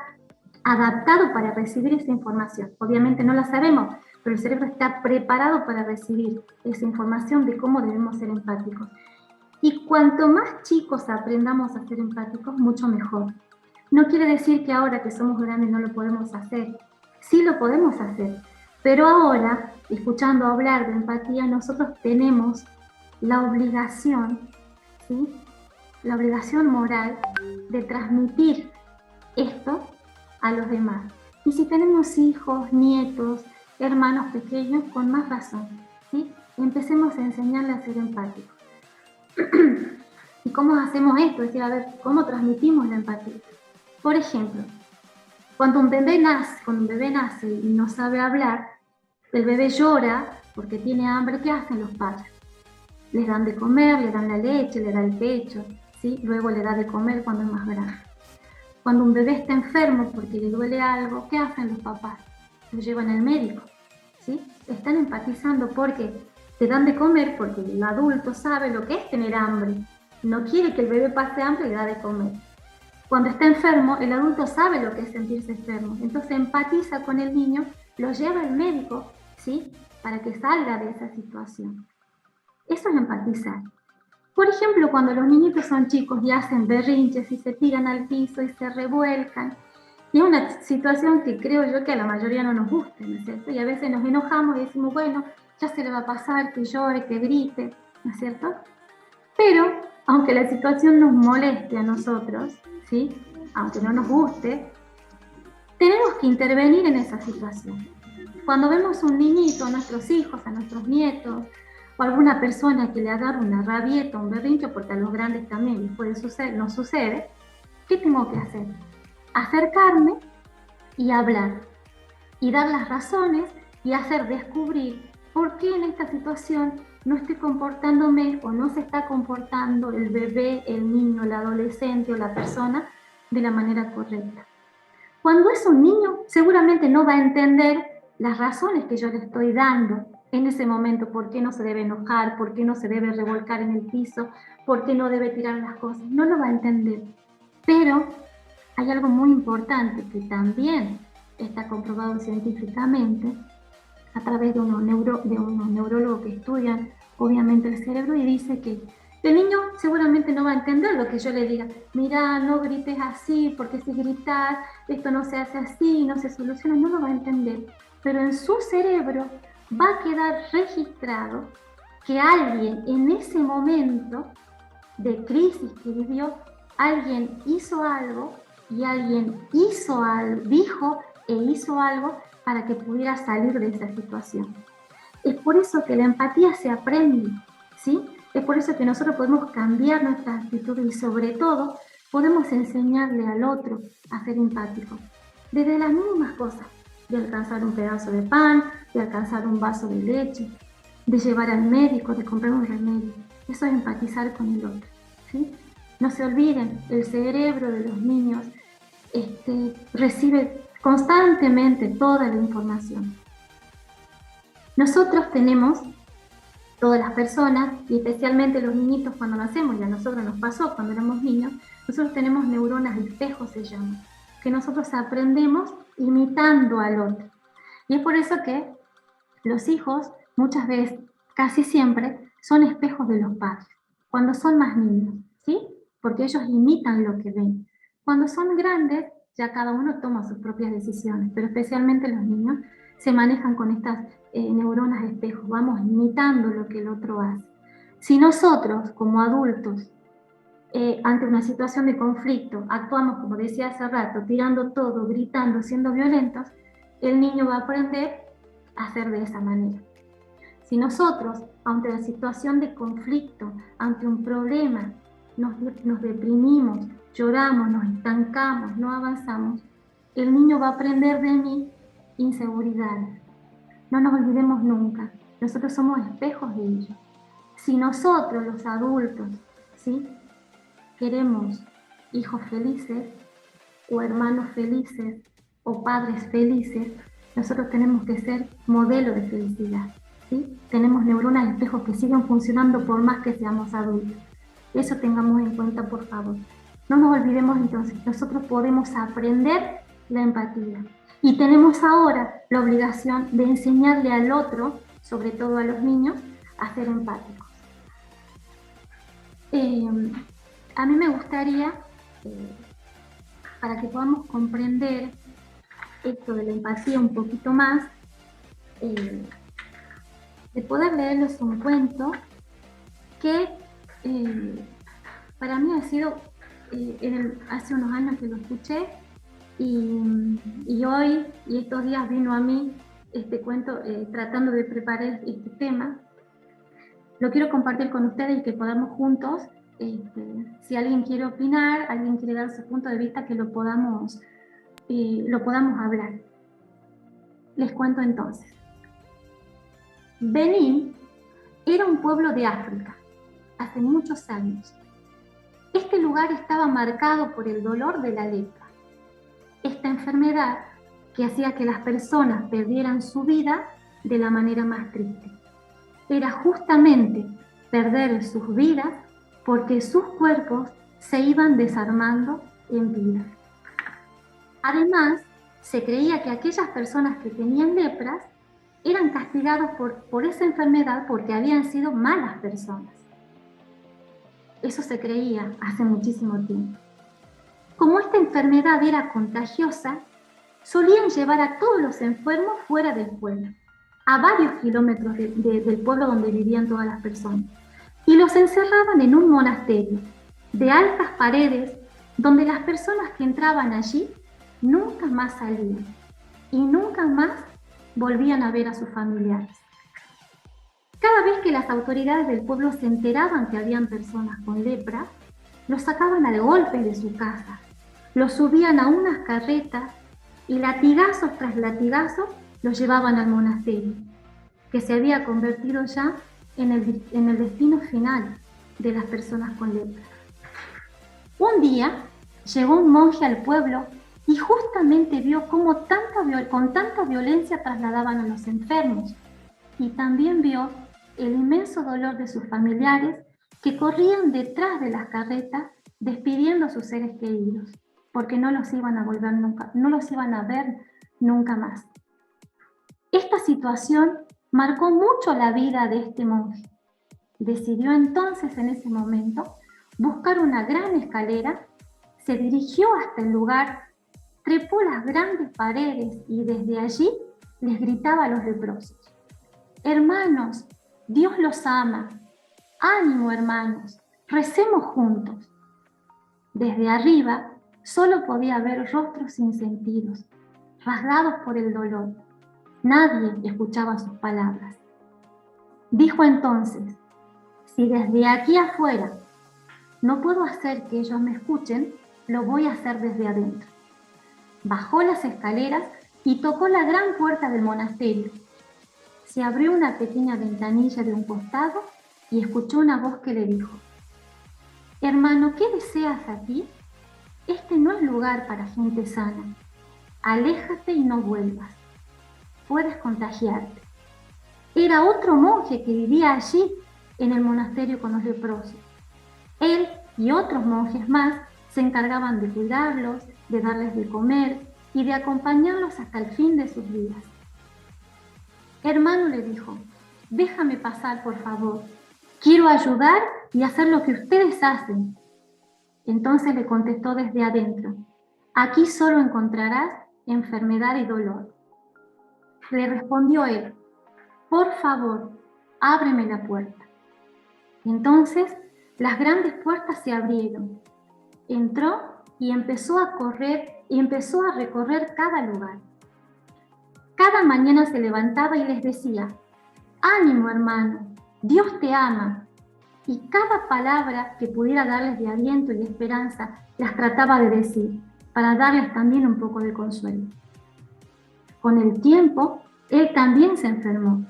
adaptado para recibir esa información. Obviamente no la sabemos, pero el cerebro está preparado para recibir esa información de cómo debemos ser empáticos. Y cuanto más chicos aprendamos a ser empáticos, mucho mejor. No quiere decir que ahora que somos grandes no lo podemos hacer. Sí lo podemos hacer. Pero ahora, escuchando hablar de empatía, nosotros tenemos la obligación, ¿sí? La obligación moral de transmitir esto a los demás. Y si tenemos hijos, nietos, hermanos pequeños, con más razón, ¿sí? Empecemos a enseñarles a ser empáticos. ¿Y cómo hacemos esto? Es decir, a ver, ¿cómo transmitimos la empatía? Por ejemplo, cuando un bebé nace y no sabe hablar, el bebé llora porque tiene hambre. ¿Qué hacen los padres? Les dan de comer, le dan la leche, le dan el pecho, ¿sí? Luego le da de comer cuando es más grande. Cuando un bebé está enfermo porque le duele algo, ¿qué hacen los papás? Lo llevan al médico, ¿sí? Están empatizando porque te dan de comer porque el adulto sabe lo que es tener hambre. No quiere que el bebé pase hambre y le da de comer. Cuando está enfermo, el adulto sabe lo que es sentirse enfermo. Entonces empatiza con el niño, lo lleva al médico, ¿sí? Para que salga de esa situación. Eso es empatizar. Por ejemplo, cuando los niñitos son chicos y hacen berrinches y se tiran al piso y se revuelcan, y es una situación que creo yo que a la mayoría no nos gusta, ¿no es cierto? Y a veces nos enojamos y decimos, bueno, ya se le va a pasar, que llore, que grite, ¿no es cierto? Pero, aunque la situación nos moleste a nosotros, ¿sí? Aunque no nos guste, tenemos que intervenir en esa situación. Cuando vemos un niñito, a nuestros hijos, a nuestros nietos, o alguna persona que le agarra una rabieta, un berrinche, porque a los grandes también les puede suceder, nos sucede, ¿qué tengo que hacer? Acercarme y hablar, y dar las razones y hacer descubrir por qué en esta situación no estoy comportándome o no se está comportando el bebé, el niño, el adolescente o la persona de la manera correcta. Cuando es un niño, seguramente no va a entender las razones que yo le estoy dando en ese momento, por qué no se debe enojar, por qué no se debe revolcar en el piso, por qué no debe tirar las cosas, no lo va a entender. Pero hay algo muy importante que también está comprobado científicamente a través de unos neurólogos que estudian obviamente el cerebro, y dice que el niño seguramente no va a entender lo que yo le diga. Mira, no grites así, porque si gritas, esto no se hace así, no se soluciona, no lo va a entender. Pero en su cerebro va a quedar registrado que alguien en ese momento de crisis que vivió, alguien hizo algo y alguien dijo e hizo algo para que pudiera salir de esa situación. Es por eso que la empatía se aprende, ¿sí? Es por eso que nosotros podemos cambiar nuestras actitudes y sobre todo podemos enseñarle al otro a ser empático. Desde las mínimas cosas, de alcanzar un pedazo de pan, de alcanzar un vaso de leche, de llevar al médico, de comprar un remedio. Eso es empatizar con el otro, ¿sí? No se olviden, el cerebro de los niños recibe constantemente toda la información. Nosotros tenemos, todas las personas, y especialmente los niñitos cuando nacemos, y a nosotros nos pasó cuando éramos niños, nosotros tenemos neuronas espejo, se llaman, que nosotros aprendemos imitando al otro. Y es por eso que los hijos, muchas veces, casi siempre, son espejos de los padres, cuando son más niños, ¿sí? Porque ellos imitan lo que ven. Cuando son grandes, ya cada uno toma sus propias decisiones, pero especialmente los niños se manejan con estas neuronas espejo, vamos imitando lo que el otro hace. Si nosotros, como adultos, ante una situación de conflicto, actuamos, como decía hace rato, tirando todo, gritando, siendo violentos, el niño va a aprender a hacer de esa manera. Si nosotros, ante la situación de conflicto, ante un problema, nos deprimimos, lloramos, nos estancamos, no avanzamos, el niño va a aprender de mí inseguridades. No nos olvidemos nunca, nosotros somos espejos de ellos. Si nosotros, los adultos, ¿sí?, queremos hijos felices, o hermanos felices, o padres felices, nosotros tenemos que ser modelo de felicidad, ¿sí? Tenemos neuronas espejos que siguen funcionando por más que seamos adultos. Eso tengamos en cuenta, por favor. No nos olvidemos entonces, nosotros podemos aprender la empatía. Y tenemos ahora la obligación de enseñarle al otro, sobre todo a los niños, a ser empáticos. A mí me gustaría, para que podamos comprender esto de la empatía un poquito más, de poder leerles un cuento que para mí ha sido, hace unos años que lo escuché, y hoy y estos días vino a mí este cuento tratando de preparar este tema. Lo quiero compartir con ustedes y que podamos juntos, si alguien quiere opinar, alguien quiere dar su punto de vista, que lo podamos hablar. Les cuento entonces. Benín era un pueblo de África, hace muchos años. Este lugar estaba marcado por el dolor de la lepra, esta enfermedad que hacía que las personas perdieran su vida de la manera más triste. Era justamente perder sus vidas porque sus cuerpos se iban desarmando en vida. Además, se creía que aquellas personas que tenían lepras eran castigados por esa enfermedad porque habían sido malas personas. Eso se creía hace muchísimo tiempo. Como esta enfermedad era contagiosa, solían llevar a todos los enfermos fuera del pueblo, a varios kilómetros del pueblo donde vivían todas las personas, y los encerraban en un monasterio de altas paredes donde las personas que entraban allí nunca más salían y nunca más volvían a ver a sus familiares. Cada vez que las autoridades del pueblo se enteraban que habían personas con lepra, los sacaban al golpe de su casa, los subían a unas carretas y latigazos tras latigazos los llevaban al monasterio, que se había convertido ya en el destino final de las personas con lepra. Un día llegó un monje al pueblo y justamente vio cómo con tanta violencia trasladaban a los enfermos, y también vio el inmenso dolor de sus familiares que corrían detrás de las carretas despidiendo a sus seres queridos, porque no los iban a ver nunca más. Esta situación marcó mucho la vida de este monje. Decidió entonces en ese momento buscar una gran escalera, se dirigió hasta el lugar, trepó las grandes paredes y desde allí les gritaba a los leprosos: hermanos, Dios los ama, ánimo hermanos, recemos juntos. Desde arriba solo podía ver rostros sin sentidos, rasgados por el dolor. Nadie escuchaba sus palabras. Dijo entonces: si desde aquí afuera no puedo hacer que ellos me escuchen, lo voy a hacer desde adentro. Bajó las escaleras y tocó la gran puerta del monasterio. Se abrió una pequeña ventanilla de un costado y escuchó una voz que le dijo: hermano, ¿qué deseas aquí? Este no es lugar para gente sana. Aléjate y no vuelvas. Puedes contagiarte. Era otro monje que vivía allí en el monasterio con los leprosos. Él y otros monjes más se encargaban de cuidarlos, de darles de comer y de acompañarlos hasta el fin de sus vidas. Hermano, le dijo, déjame pasar, por favor. Quiero ayudar y hacer lo que ustedes hacen. Entonces le contestó desde adentro: Aquí solo encontrarás enfermedad y dolor. Le respondió él: por favor, ábreme la puerta. Entonces las grandes puertas se abrieron. Entró y empezó a recorrer cada lugar. Cada mañana se levantaba y les decía: ánimo, hermano, Dios te ama. Y cada palabra que pudiera darles de aliento y esperanza las trataba de decir, para darles también un poco de consuelo. Con el tiempo, él también se enfermó.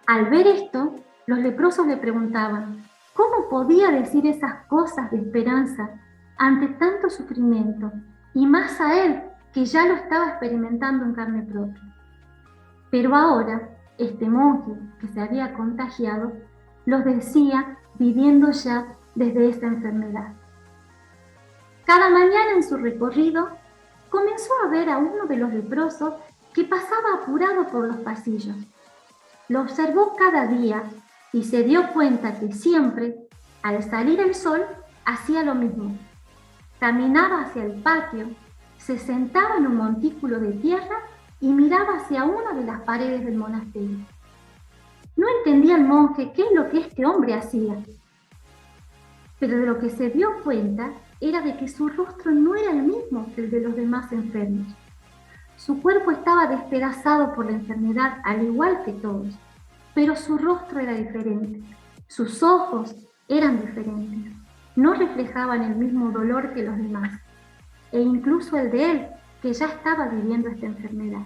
Al ver esto, los leprosos le preguntaban: ¿cómo podía decir esas cosas de esperanza ante tanto sufrimiento? Y más a él, que ya lo estaba experimentando en carne propia. Pero ahora, este monje que se había contagiado, los decía viviendo ya desde esa enfermedad. Cada mañana en su recorrido, comenzó a ver a uno de los leprosos que pasaba apurado por los pasillos. Lo observó cada día y se dio cuenta que siempre, al salir el sol, hacía lo mismo. Caminaba hacia el patio, se sentaba en un montículo de tierra y miraba hacia una de las paredes del monasterio. No entendía el monje qué es lo que este hombre hacía, pero de lo que se dio cuenta era de que su rostro no era el mismo que el de los demás enfermos. Su cuerpo estaba despedazado por la enfermedad, al igual que todos, pero su rostro era diferente, sus ojos eran diferentes, no reflejaban el mismo dolor que los demás, e incluso el de él, que ya estaba viviendo esta enfermedad.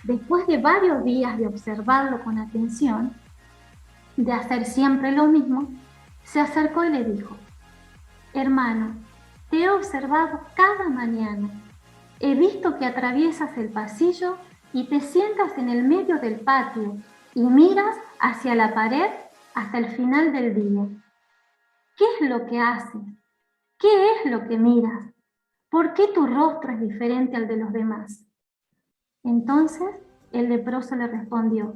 Después de varios días de observarlo con atención, de hacer siempre lo mismo, se acercó y le dijo: hermano, te he observado cada mañana. He visto que atraviesas el pasillo y te sientas en el medio del patio y miras hacia la pared hasta el final del día. ¿Qué es lo que haces? ¿Qué es lo que miras? ¿Por qué tu rostro es diferente al de los demás? Entonces el leproso le respondió: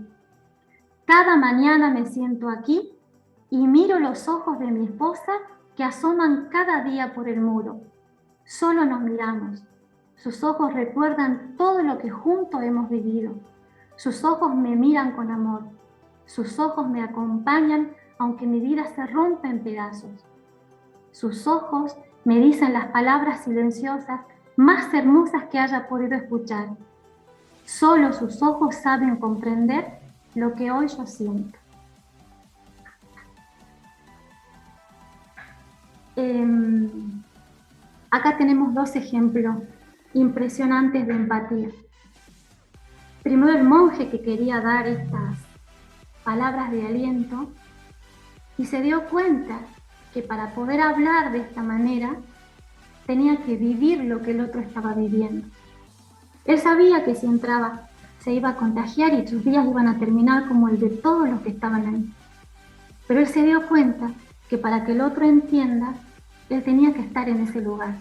cada mañana me siento aquí y miro los ojos de mi esposa que asoman cada día por el muro. Solo nos miramos. Sus ojos recuerdan todo lo que juntos hemos vivido. Sus ojos me miran con amor. Sus ojos me acompañan aunque mi vida se rompa en pedazos. Sus ojos me dicen las palabras silenciosas más hermosas que haya podido escuchar. Solo sus ojos saben comprender lo que hoy yo siento. Acá tenemos dos ejemplos impresionantes de empatía. Primero, el monje que quería dar estas palabras de aliento y se dio cuenta que para poder hablar de esta manera tenía que vivir lo que el otro estaba viviendo. Él sabía que si entraba se iba a contagiar y sus días iban a terminar como el de todos los que estaban ahí. Pero él se dio cuenta que para que el otro entienda, él tenía que estar en ese lugar.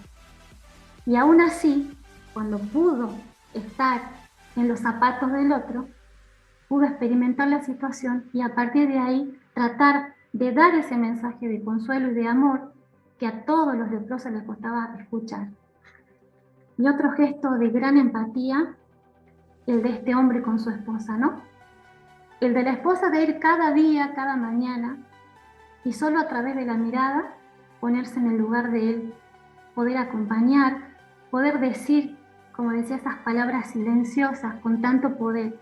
Y aún así, cuando pudo estar en los zapatos del otro, pudo experimentar la situación y a partir de ahí tratar de dar ese mensaje de consuelo y de amor que a todos los leprosos les costaba escuchar. Y otro gesto de gran empatía, el de este hombre con su esposa, ¿no? El de la esposa de ir cada día, cada mañana, y solo a través de la mirada ponerse en el lugar de él, poder acompañar, poder decir, como decía, esas palabras silenciosas con tanto poder,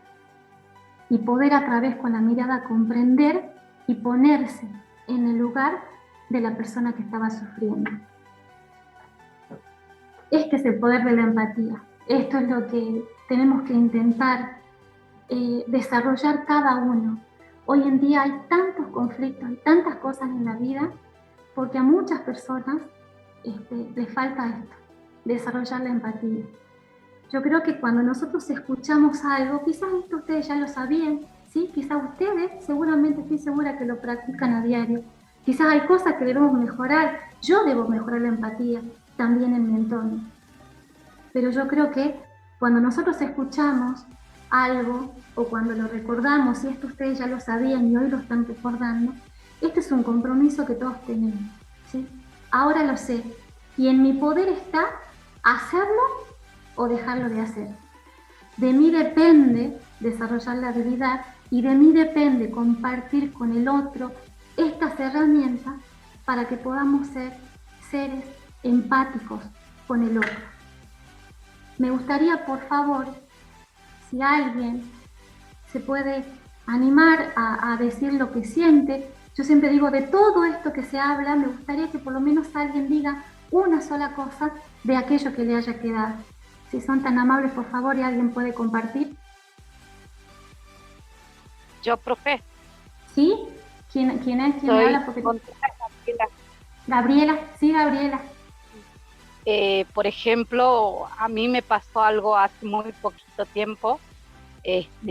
y poder a través con la mirada comprender y ponerse en el lugar de la persona que estaba sufriendo. Este es el poder de la empatía. Esto es lo que tenemos que intentar desarrollar cada uno. Hoy en día hay tantos conflictos y tantas cosas en la vida porque a muchas personas les falta esto, desarrollar la empatía. Yo creo que cuando nosotros escuchamos algo, quizás esto ustedes ya lo sabían, ¿sí? Quizás ustedes, seguramente estoy segura que lo practican a diario. Quizás hay cosas que debemos mejorar. Yo debo mejorar la empatía también en mi entorno. Pero yo creo que cuando nosotros escuchamos algo o cuando lo recordamos, y esto ustedes ya lo sabían y hoy lo están recordando, este es un compromiso que todos tenemos, ¿sí? Ahora lo sé y en mi poder está hacerlo o dejarlo de hacer. De mí depende desarrollar la habilidad y de mí depende compartir con el otro estas herramientas para que podamos ser seres empáticos con el otro. Me gustaría, por favor, si alguien se puede animar a decir lo que siente. Yo siempre digo, de todo esto que se habla, me gustaría que por lo menos alguien diga una sola cosa de aquello que le haya quedado. Si son tan amables, por favor, y alguien puede compartir. Yo, profe. ¿Sí? ¿Quién es? ¿Quién habla? Porque... Gabriela. Gabriela, sí, Gabriela. Por ejemplo, a mí me pasó algo hace muy poquito tiempo.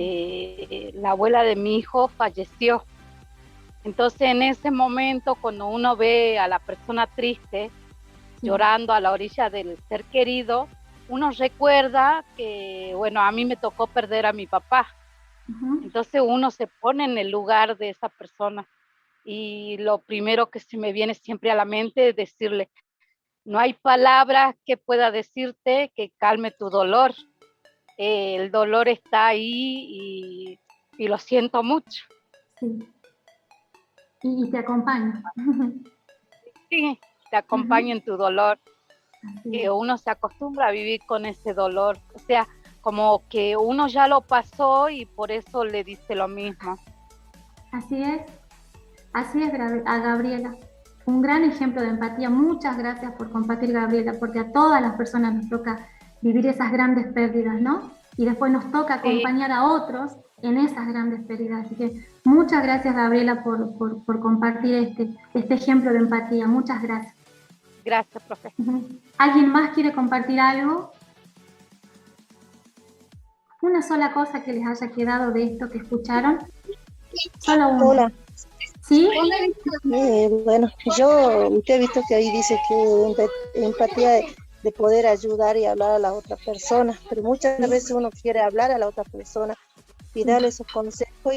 La abuela de mi hijo falleció. Entonces, en ese momento, cuando uno ve a la persona triste, llorando a la orilla del ser querido, uno recuerda que, bueno, a mí me tocó perder a mi papá. Entonces uno se pone en el lugar de esa persona y lo primero que se me viene siempre a la mente es decirle, no hay palabras que pueda decirte que calme tu dolor. El dolor está ahí y lo siento mucho. Sí. Y te acompaño. Sí, te acompaño en tu dolor. Que uno se acostumbra a vivir con ese dolor. O sea, como que uno ya lo pasó y por eso le dice lo mismo. Así es a Gabriela. Un gran ejemplo de empatía. Muchas gracias por compartir, Gabriela, porque a todas las personas nos toca vivir esas grandes pérdidas, ¿no? Y después nos toca acompañar a otros en esas grandes pérdidas. Así que muchas gracias, Gabriela, por compartir este ejemplo de empatía. Muchas gracias. Gracias, profe. ¿Alguien más quiere compartir algo? Una sola cosa que les haya quedado de esto que escucharon. Solo una. Hola. ¿Sí? Bueno, usted ha visto que ahí dice que empatía de poder ayudar y hablar a la otra persona, pero muchas veces uno quiere hablar a la otra persona y darle esos consejos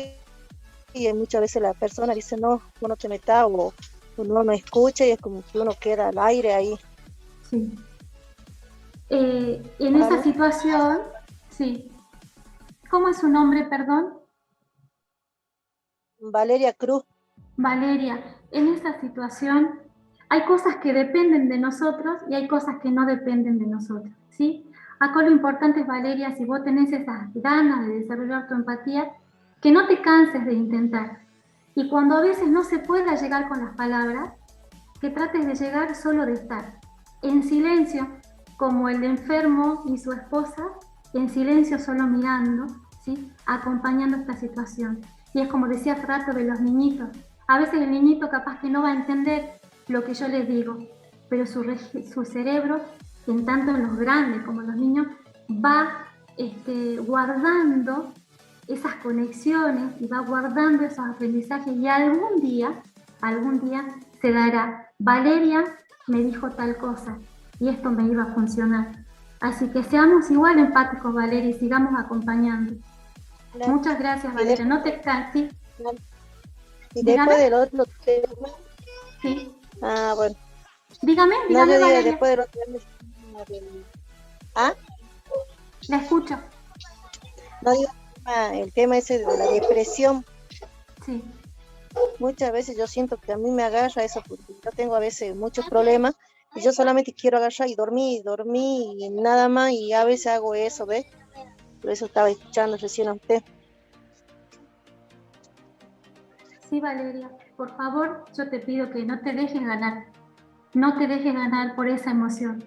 y muchas veces la persona dice no, no te metas o no me escucha y es como que uno queda al aire ahí. Sí. En esa situación, sí. ¿Cómo es su nombre, perdón? Valeria Cruz. Valeria, en esa situación hay cosas que dependen de nosotros y hay cosas que no dependen de nosotros, ¿sí? Acá lo importante es, Valeria, si vos tenés esas ganas de desarrollar tu empatía, que no te canses de intentar. Y cuando a veces no se pueda llegar con las palabras, que trates de llegar solo de estar, en silencio, como el enfermo y su esposa, en silencio solo mirando, ¿sí? Acompañando esta situación. Y es como decía hace rato de los niñitos, a veces el niñito capaz que no va a entender lo que yo les digo, pero su cerebro, en tanto en los grandes como en los niños, va guardando esas conexiones y va guardando esos aprendizajes y algún día se dará, Valeria me dijo tal cosa y esto me iba a funcionar. Así que seamos igual empáticos, Valeria, y sigamos acompañando. Claro. Muchas gracias, Valeria. No te canses. Y después del otro tema. Sí. Ah, bueno. Dígame, no, yo Valeria. Después del otro tema. ¿Ah? La escucho. No digo el tema ese de la depresión. Sí. Muchas veces yo siento que a mí me agarra eso porque yo tengo a veces muchos problemas y yo solamente quiero agarrar y dormir y nada más y a veces hago eso, ¿ves? Por eso estaba escuchando recién a usted. Sí, Valeria, por favor, yo te pido que no te dejes ganar. No te dejes ganar por esa emoción.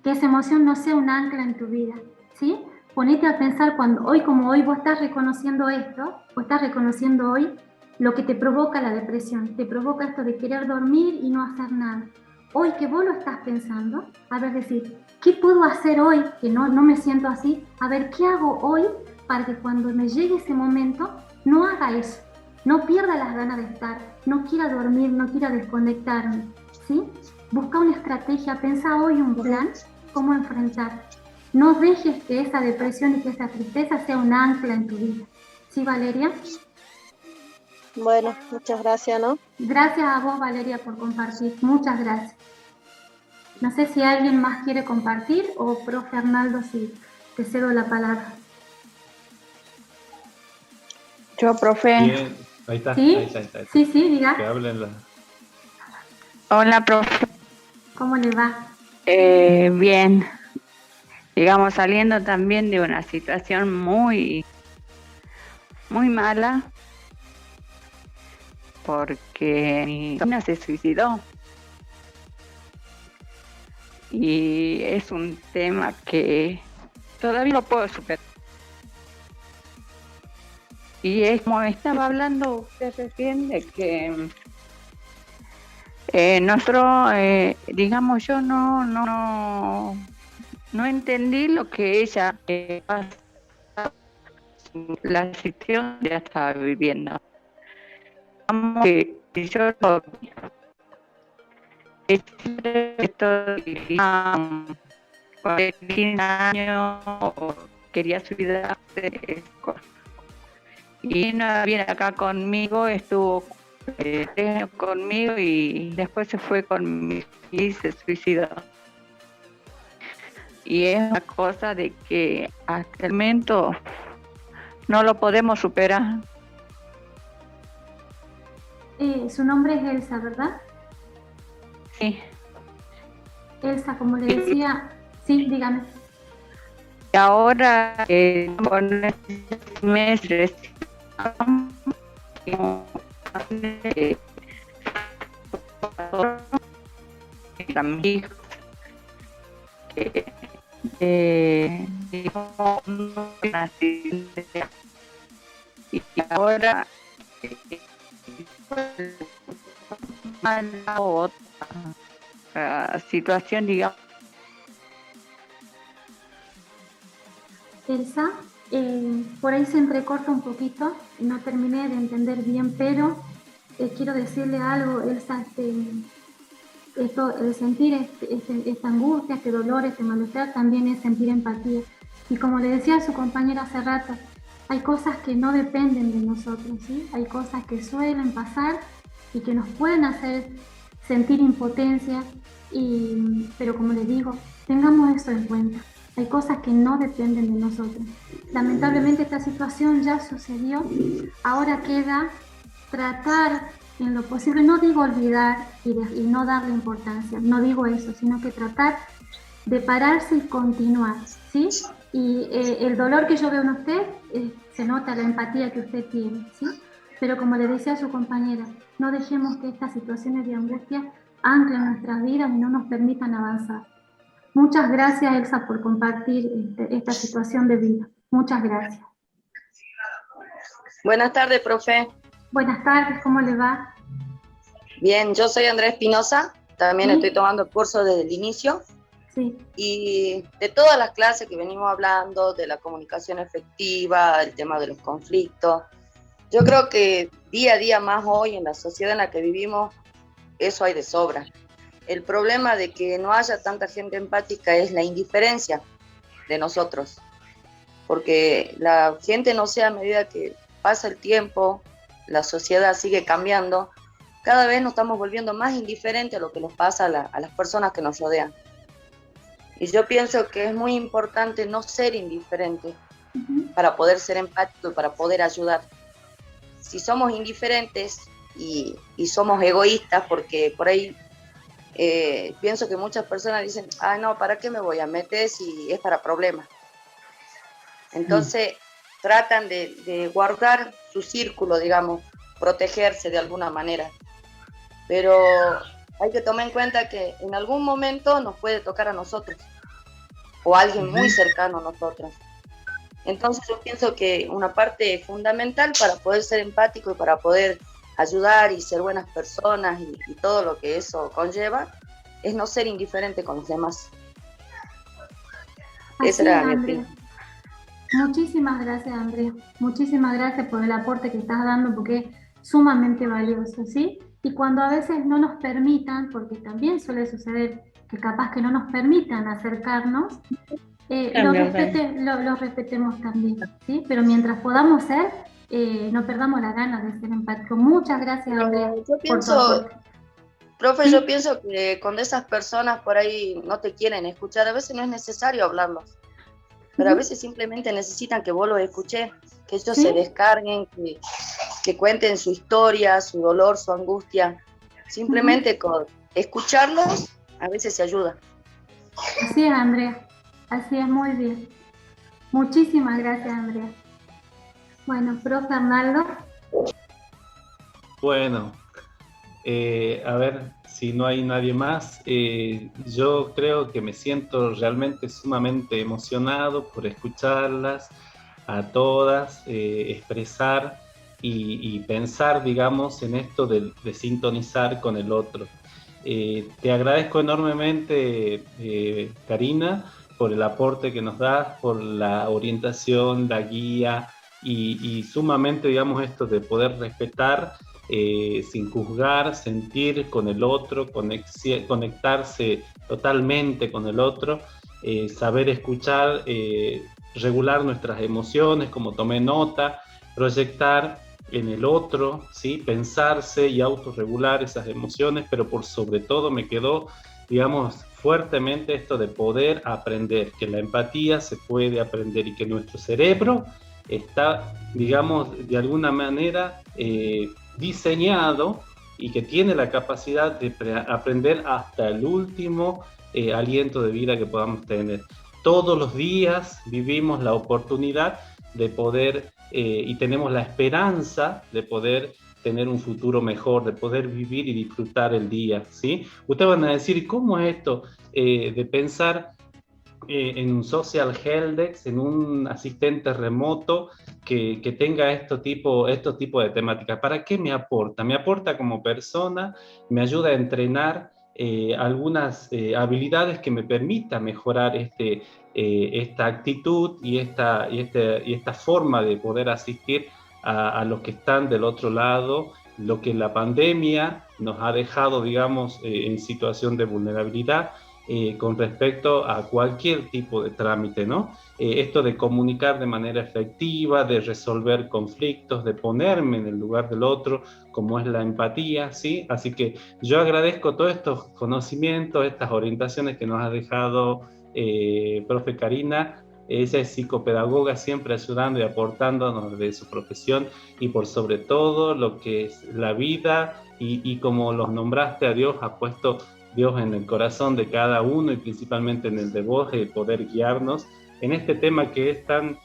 Que esa emoción no sea un ancla en tu vida, ¿sí? Ponete a pensar como hoy vos estás reconociendo esto, vos estás reconociendo hoy lo que te provoca la depresión, te provoca esto de querer dormir y no hacer nada. Hoy que vos lo estás pensando, a ver, decir, ¿qué puedo hacer hoy que no me siento así? A ver, ¿qué hago hoy para que cuando me llegue ese momento no haga eso? No pierda las ganas de estar, no quiera dormir, no quiera desconectarme, ¿sí? Busca una estrategia, pensa hoy un plan, cómo enfrentar. No dejes que esa depresión y que esa tristeza sea un ancla en tu vida. ¿Sí, Valeria? Bueno, muchas gracias, ¿no? Gracias a vos, Valeria, por compartir. Muchas gracias. No sé si alguien más quiere compartir o profe Arnaldo, si te cedo la palabra. Yo, profe. Bien, ahí está, ¿Sí? ahí está, ahí está. Sí, diga. Que hablen Hola, profe. ¿Cómo le va? Bien. Digamos, saliendo también de una situación muy, muy mala, porque mi sobrina se suicidó. Y es un tema que todavía no puedo superar. Y es como estaba hablando usted recién de que nosotros, digamos, yo no entendí lo que ella la situación que ella estaba viviendo. Digamos que yo siempre estoy con 15 años, quería suicidarse, y viene acá conmigo, estuvo 3 años conmigo y después se fue conmigo y se suicidó. Y es una cosa de que hasta el momento no lo podemos superar. Su nombre es Elsa, ¿verdad? Sí. Elsa, como le decía, sí, dígame. Y ahora, con este mes, a mi hijo, y ahora la otra situación, digamos. Elsa, por ahí se entrecorta un poquito, no terminé de entender bien, pero quiero decirle algo, Elsa, el sentir esta angustia, este dolor, este malestar, también es sentir empatía. Y como le decía a su compañera hace rato, hay cosas que no dependen de nosotros, ¿sí? Hay cosas que suelen pasar y que nos pueden hacer sentir impotencia, pero como les digo, tengamos eso en cuenta. Hay cosas que no dependen de nosotros. Lamentablemente esta situación ya sucedió, ahora queda tratar en lo posible, no digo olvidar y no darle importancia, no digo eso, sino que tratar de pararse y continuar, ¿sí? Y el dolor que yo veo en usted, se nota la empatía que usted tiene, ¿sí? Pero como le decía a su compañera, no dejemos que estas situaciones de angustia anclen nuestras vidas y no nos permitan avanzar. Muchas gracias, Elsa, por compartir esta situación de vida. Muchas gracias. Buenas tardes, profe. Buenas tardes, ¿cómo le va? Bien, yo soy Andrea Espinosa, también ¿Sí? Estoy tomando el curso desde el inicio. Sí. Y de todas las clases que venimos hablando, de la comunicación efectiva, el tema de los conflictos, yo creo que día a día más hoy en la sociedad en la que vivimos, eso hay de sobra. El problema de que no haya tanta gente empática es la indiferencia de nosotros, porque la gente, no sé, a medida que pasa el tiempo, la sociedad sigue cambiando, cada vez nos estamos volviendo más indiferentes a lo que nos pasa a las personas que nos rodean. Y yo pienso que es muy importante no ser indiferente para poder ser empático y para poder ayudar. Si somos indiferentes y somos egoístas, porque por ahí pienso que muchas personas dicen, no, ¿para qué me voy a meter si es para problemas? Entonces tratan de guardar su círculo, digamos, protegerse de alguna manera. Pero hay que tomar en cuenta que en algún momento nos puede tocar a nosotros o a alguien muy cercano a nosotros. Entonces yo pienso que una parte fundamental para poder ser empático y para poder ayudar y ser buenas personas y todo lo que eso conlleva es no ser indiferente con los demás. Esa era mi opinión. Muchísimas gracias, Andrea. Muchísimas gracias por el aporte que estás dando, porque es sumamente valioso, ¿sí? Y cuando a veces no nos permitan, porque también suele suceder que capaz que no nos permitan acercarnos, lo respetemos también, ¿sí? Pero mientras podamos ser, no perdamos la gana de ser empáticos. Muchas gracias, Andrea. Yo pienso, Profe, yo pienso que cuando esas personas por ahí no te quieren escuchar, a veces no es necesario hablarlos, pero a veces simplemente necesitan que vos los escuches, que ellos se descarguen, que cuenten su historia, su dolor, su angustia. Simplemente con escucharlos a veces se ayuda. Así es, Andrea. Así es, muy bien. Muchísimas gracias, Andrea. Bueno, profe Arnaldo. Bueno, a ver si no hay nadie más. Yo creo que me siento realmente sumamente emocionado por escucharlas a todas, expresar y pensar, digamos, en esto de sintonizar con el otro. Te agradezco enormemente, Karina, por el aporte que nos das, por la orientación, la guía y sumamente, digamos, esto de poder respetar sin juzgar, sentir con el otro, conectarse totalmente con el otro, saber escuchar, regular nuestras emociones, como tomé nota, proyectar en el otro, ¿sí? Pensarse y autorregular esas emociones, pero por sobre todo me quedó, digamos, fuertemente esto de poder aprender, que la empatía se puede aprender y que nuestro cerebro está, digamos, de alguna manera diseñado y que tiene la capacidad de aprender hasta el último aliento de vida que podamos tener. Todos los días vivimos la oportunidad de poder y tenemos la esperanza de poder tener un futuro mejor, de poder vivir y disfrutar el día, ¿sí? Ustedes van a decir, ¿cómo es esto de pensar en un social helpdesk, en un asistente remoto que tenga estos tipos de temáticas? ¿Para qué me aporta? Me aporta como persona, me ayuda a entrenar algunas habilidades que me permitan mejorar esta actitud y esta forma de poder asistir a los que están del otro lado, lo que la pandemia nos ha dejado, digamos, en situación de vulnerabilidad. Con respecto a cualquier tipo de trámite, ¿no? Esto de comunicar de manera efectiva, de resolver conflictos, de ponerme en el lugar del otro, como es la empatía, ¿sí? Así que yo agradezco todos estos conocimientos, estas orientaciones que nos ha dejado profe Karina. Ella es psicopedagoga, siempre ayudando y aportándonos de su profesión y por sobre todo lo que es la vida y como los nombraste a Dios, ha puesto Dios en el corazón de cada uno y principalmente en el de vos, poder guiarnos en este tema que es tan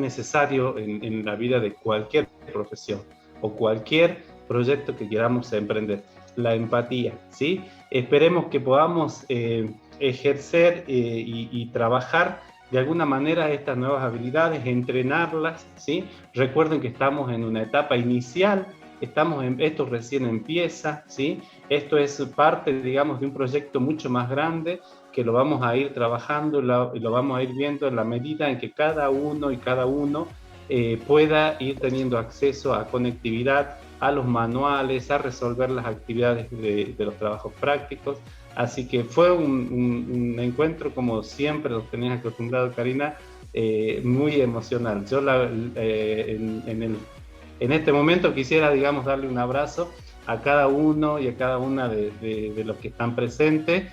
necesario en la vida de cualquier profesión o cualquier proyecto que queramos emprender, la empatía, ¿sí? Esperemos que podamos ejercer y trabajar de alguna manera estas nuevas habilidades, entrenarlas, ¿sí? Recuerden que estamos en una etapa inicial, esto recién empieza, ¿sí? Esto es parte, digamos, de un proyecto mucho más grande que lo vamos a ir trabajando y lo vamos a ir viendo en la medida en que cada uno pueda ir teniendo acceso a conectividad, a los manuales, a resolver las actividades de los trabajos prácticos. Así que fue un encuentro, como siempre los tenías acostumbrado, Karina, muy emocional. Yo en este momento quisiera, digamos, darle un abrazo a cada uno y a cada una de los que están presentes,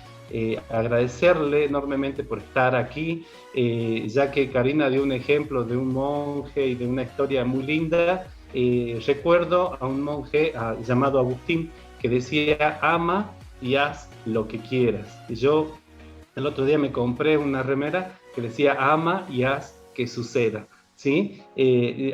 agradecerle enormemente por estar aquí, ya que Karina dio un ejemplo de un monje y de una historia muy linda. Recuerdo a un monje llamado Agustín que decía: ama y haz lo que quieras. Y yo el otro día me compré una remera que decía: ama y haz que suceda. ¿Sí?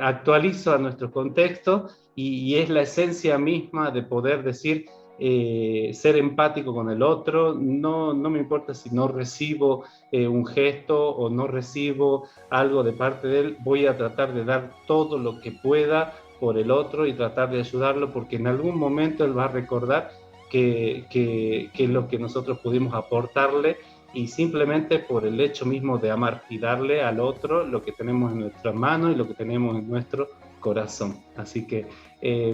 Actualizo a nuestro contexto y es la esencia misma de poder decir, ser empático con el otro. No me importa si no recibo un gesto o no recibo algo de parte de él, voy a tratar de dar todo lo que pueda por el otro y tratar de ayudarlo, porque en algún momento él va a recordar que lo que nosotros pudimos aportarle, y simplemente por el hecho mismo de amar y darle al otro lo que tenemos en nuestras manos y lo que tenemos en nuestro corazón. Así que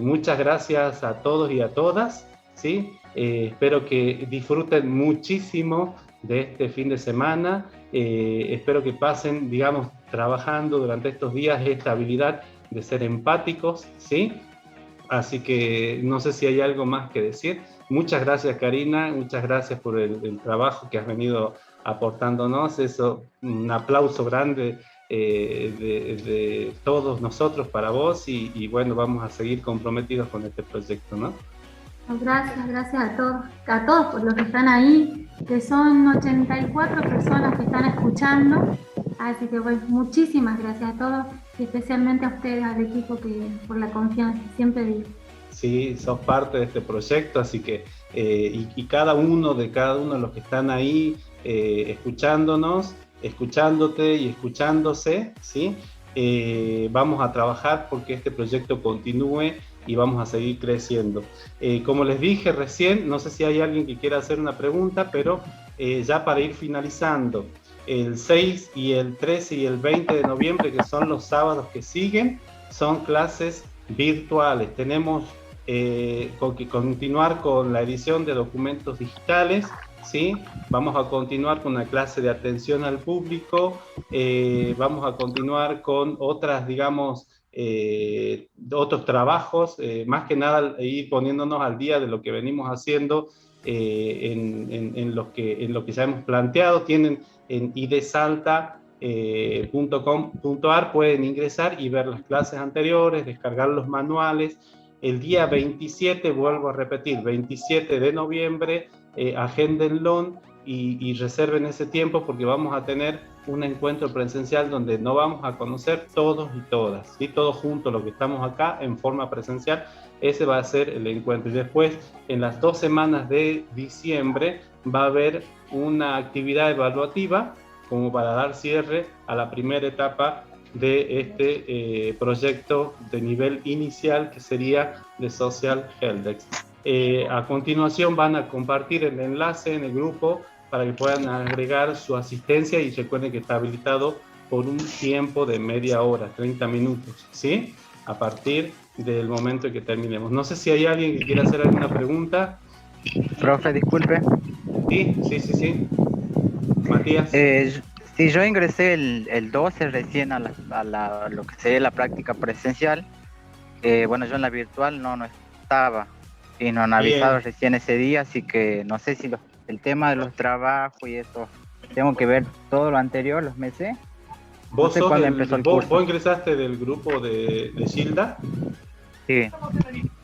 muchas gracias a todos y a todas, ¿sí? Espero que disfruten muchísimo de este fin de semana, espero que pasen, digamos, trabajando durante estos días esta habilidad de ser empáticos, ¿sí? Así que no sé si hay algo más que decir. muchas gracias, Karina, muchas gracias por el trabajo que has venido aportándonos. Eso, un aplauso grande de todos nosotros para vos y bueno, vamos a seguir comprometidos con este proyecto, ¿no? Gracias a todos por los que están ahí, que son 84 personas que están escuchando, así que bueno, muchísimas gracias a todos y especialmente a ustedes, al equipo, por la confianza, siempre digo. Sí, sos parte de este proyecto, así que y cada uno de los que están ahí escuchándonos, escuchándote y escuchándose, ¿sí? Vamos a trabajar porque este proyecto continúe y vamos a seguir creciendo. Como les dije recién, no sé si hay alguien que quiera hacer una pregunta, pero ya para ir finalizando, el 6 y el 13 y el 20 de noviembre, que son los sábados que siguen, son clases virtuales. Tenemos que continuar con la edición de documentos digitales, ¿sí? Vamos a continuar con una clase de atención al público, vamos a continuar con otras, digamos, otros trabajos, más que nada ir poniéndonos al día de lo que venimos haciendo en lo que ya hemos planteado. Tienen en idesalta.com.ar, pueden ingresar y ver las clases anteriores, descargar los manuales. El día 27, vuelvo a repetir, 27 de noviembre, agéndenlo y reserven ese tiempo porque vamos a tener un encuentro presencial donde nos vamos a conocer todos y todas, ¿sí? Todos juntos los que estamos acá en forma presencial. Ese va a ser el encuentro. Y después, en las 2 semanas de diciembre, va a haber una actividad evaluativa como para dar cierre a la primera etapa de este proyecto de nivel inicial, que sería de Social Helpdesk. A continuación van a compartir el enlace en el grupo para que puedan agregar su asistencia y recuerden que está habilitado por un tiempo de media hora, 30 minutos, ¿sí? A partir del momento en que terminemos. No sé si hay alguien que quiera hacer alguna pregunta. Profe, disculpe. Sí. Matías. Sí, yo ingresé el 12 recién a lo que sería la práctica presencial. Bueno, yo en la virtual no estaba y no han avisado Bien. recién ese día, así que no sé si el tema de los trabajos y eso, tengo que ver todo lo anterior, los meses. ¿Vos, no sé cuándo empezó el curso. ¿Vos ingresaste del grupo de Gilda? Sí.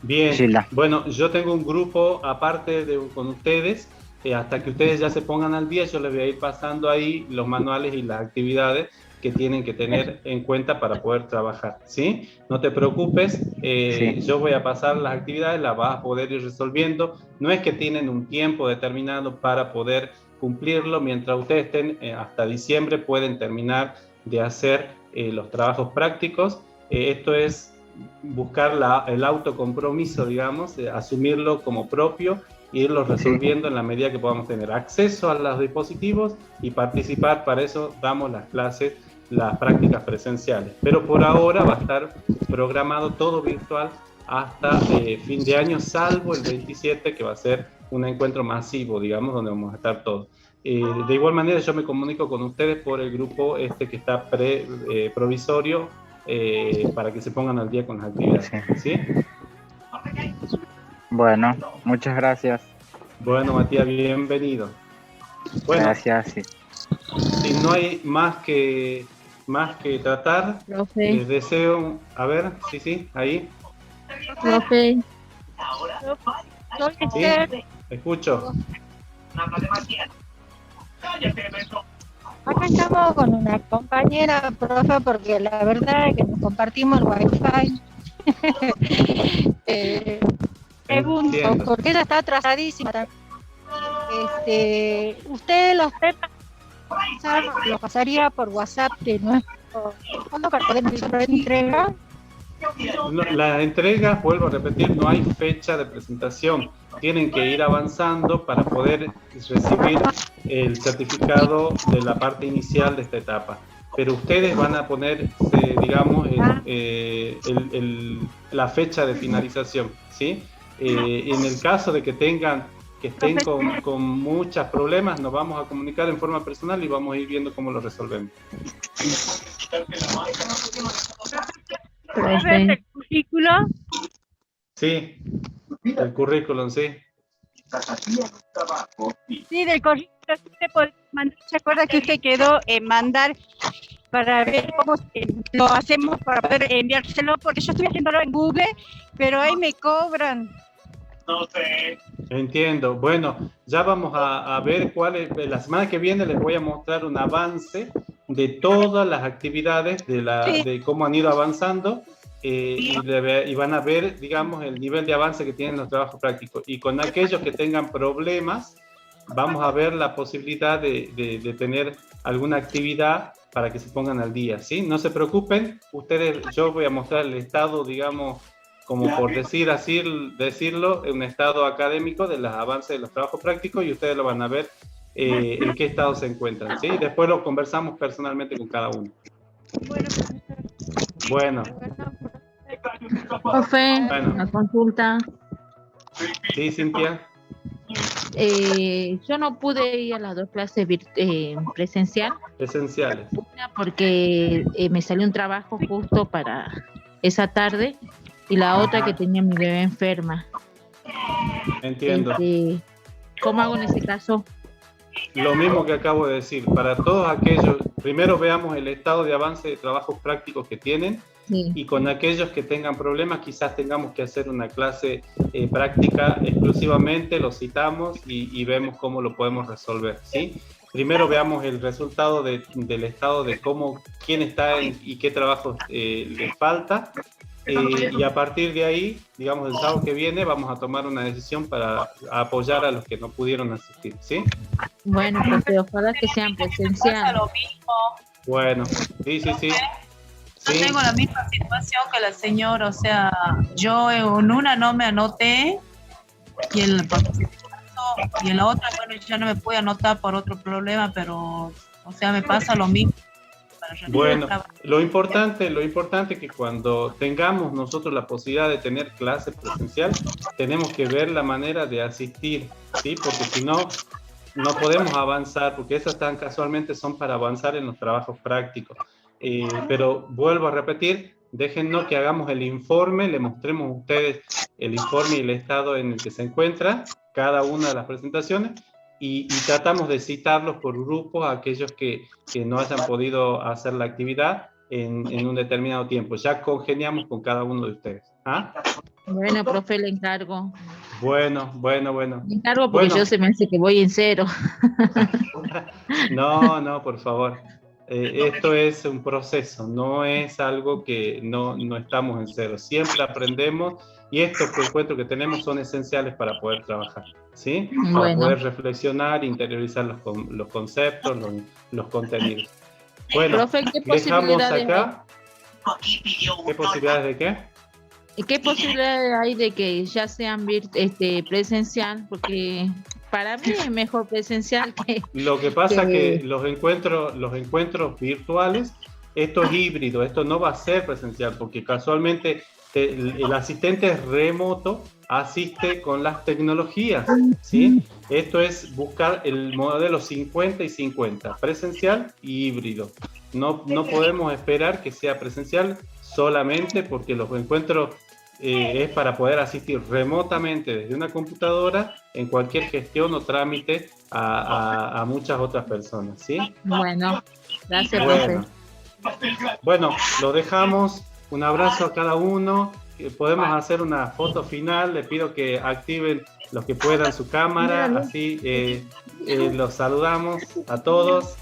Bien, Gilda. Bueno, yo tengo un grupo aparte con ustedes, hasta que ustedes ya se pongan al día, yo les voy a ir pasando ahí los manuales y las actividades que tienen que tener en cuenta para poder trabajar, ¿sí? No te preocupes, Sí. yo voy a pasar las actividades, las vas a poder ir resolviendo. No es que tienen un tiempo determinado para poder cumplirlo, mientras ustedes estén hasta diciembre pueden terminar de hacer los trabajos prácticos. Esto es buscar el autocompromiso, digamos, asumirlo como propio e irlo resolviendo en la medida que podamos tener acceso a los dispositivos y participar. Para eso damos las clases, las prácticas presenciales, pero por ahora va a estar programado todo virtual hasta fin de año, salvo el 27, que va a ser un encuentro masivo, digamos, donde vamos a estar todos. De igual manera yo me comunico con ustedes por el grupo que está provisorio, para que se pongan al día con las actividades, ¿sí? Bueno, muchas gracias. Bueno, Matías, bienvenido. Bueno, gracias, sí. Si no hay más que tratar, Profe. les deseo, a ver, sí, ahí. Profe. Sí, escucho. Acá estamos con una compañera, profe, porque la verdad es que nos compartimos el wifi. Pregunto, Entiendo. porque ella está atrasadísima. ¿Usted los temas los pasaría por WhatsApp de nuestro fondo para poder entregar? No, la entrega, vuelvo a repetir, no hay fecha de presentación. Tienen que ir avanzando para poder recibir el certificado de la parte inicial de esta etapa. Pero ustedes van a poner, digamos, la fecha de finalización, ¿sí? En el caso de que estén con muchos problemas, nos vamos a comunicar en forma personal y vamos a ir viendo cómo lo resolvemos. ¿El currículo? Sí, el currículum, sí. Sí, del correo usted puede mandar. ¿Se acuerda que usted quedó en mandar para ver cómo lo hacemos para poder enviárselo? Porque yo estoy haciéndolo en Google, pero ahí me cobran. No sé. Entiendo. Bueno, ya vamos a ver cuál es. La semana que viene les voy a mostrar un avance de todas las actividades, de cómo han ido avanzando. Y van a ver, digamos, el nivel de avance que tienen los trabajos prácticos. Y con aquellos que tengan problemas, vamos a ver la posibilidad de tener alguna actividad para que se pongan al día, ¿sí? No se preocupen, yo voy a mostrar el estado, digamos, como por decirlo, un estado académico de los avances de los trabajos prácticos, y ustedes lo van a ver en qué estado se encuentran, ¿sí? Después lo conversamos personalmente con cada uno. Bueno. Profe, una consulta. Sí, Cintia. Yo no pude ir a las dos clases presenciales. Una porque me salió un trabajo justo para esa tarde, y la otra que tenía mi bebé enferma. Entiendo. ¿Cómo hago en ese caso? Lo mismo que acabo de decir. Para todos aquellos, primero veamos el estado de avance de trabajos prácticos que tienen. Sí. Y con aquellos que tengan problemas, quizás tengamos que hacer una clase práctica exclusivamente, lo citamos y vemos cómo lo podemos resolver, ¿sí? Primero veamos el resultado del estado de quién está y qué trabajo les falta, y a partir de ahí, digamos, el sábado que viene vamos a tomar una decisión para apoyar a los que no pudieron asistir, ¿sí? Bueno, pues ojalá que sean presenciales. Bueno, sí. Yo tengo la misma situación que la señora, o sea, yo en una no me anoté y en la otra, bueno, ya no me pude anotar por otro problema, pero, o sea, me pasa lo mismo. Bueno, lo importante es que cuando tengamos nosotros la posibilidad de tener clase presencial, tenemos que ver la manera de asistir, ¿sí? Porque si no, no podemos avanzar, porque esas casualmente son para avanzar en los trabajos prácticos. Pero vuelvo a repetir, déjennos que hagamos el informe, le mostremos a ustedes el informe y el estado en el que se encuentra cada una de las presentaciones, y tratamos de citarlos por grupos a aquellos que no hayan podido hacer la actividad en un determinado tiempo. Ya congeniamos con cada uno de ustedes. ¿Ah? Bueno, profe, le encargo. Bueno. Le encargo porque yo se me hace que voy en cero. No, por favor. Esto es un proceso, no es algo que no estamos en cero. Siempre aprendemos, y estos encuentros que tenemos son esenciales para poder trabajar, ¿sí? Para poder reflexionar, interiorizar los conceptos, los contenidos. Bueno, profe, ¿qué dejamos acá. ¿Qué posibilidades de qué? ¿Qué posibilidades hay de que ya sean presencial? Porque para mí es mejor presencial que... Lo que pasa es que los encuentros virtuales, esto es híbrido, esto no va a ser presencial, porque casualmente el asistente remoto asiste con las tecnologías, ¿sí? Esto es buscar el modelo 50 y 50, presencial y híbrido. No podemos esperar que sea presencial solamente porque los encuentros es para poder asistir remotamente desde una computadora en cualquier gestión o trámite a muchas otras personas, ¿sí? Bueno, gracias, profe. Bueno, lo dejamos. Un abrazo a cada uno. Podemos hacer una foto final. Les pido que activen los que puedan su cámara, así los saludamos a todos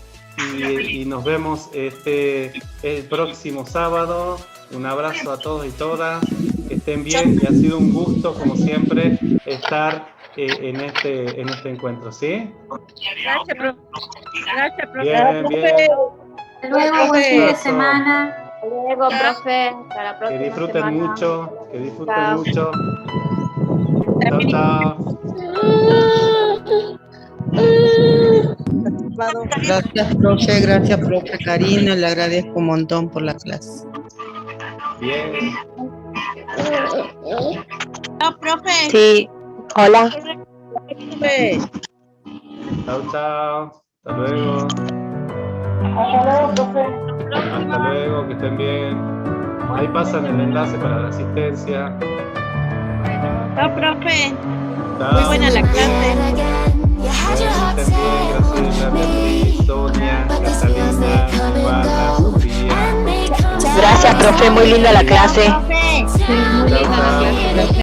y nos vemos el próximo sábado. Un abrazo a todos y todas, que estén bien, y ha sido un gusto, como siempre, estar en este encuentro, ¿sí? Gracias, profe. Gracias, profe. Bien. Hasta luego, buen fin de semana. Hasta luego, profe. Hasta la próxima Que disfruten semana. mucho, que disfruten Chao. mucho. Chao. Gracias, profe Karina, le agradezco un montón por la clase. Bien. No, profe. Sí, hola. Chao. Hasta luego. Hasta luego, profe. Hasta luego, que estén bien. Ahí pasan el enlace para la asistencia. No, profe. Muy buena la clase. Graciela, Beatriz, Sonia, Catalina, Ivana, Sofía. Gracias, profe, muy linda la clase. Muy linda la clase, profe.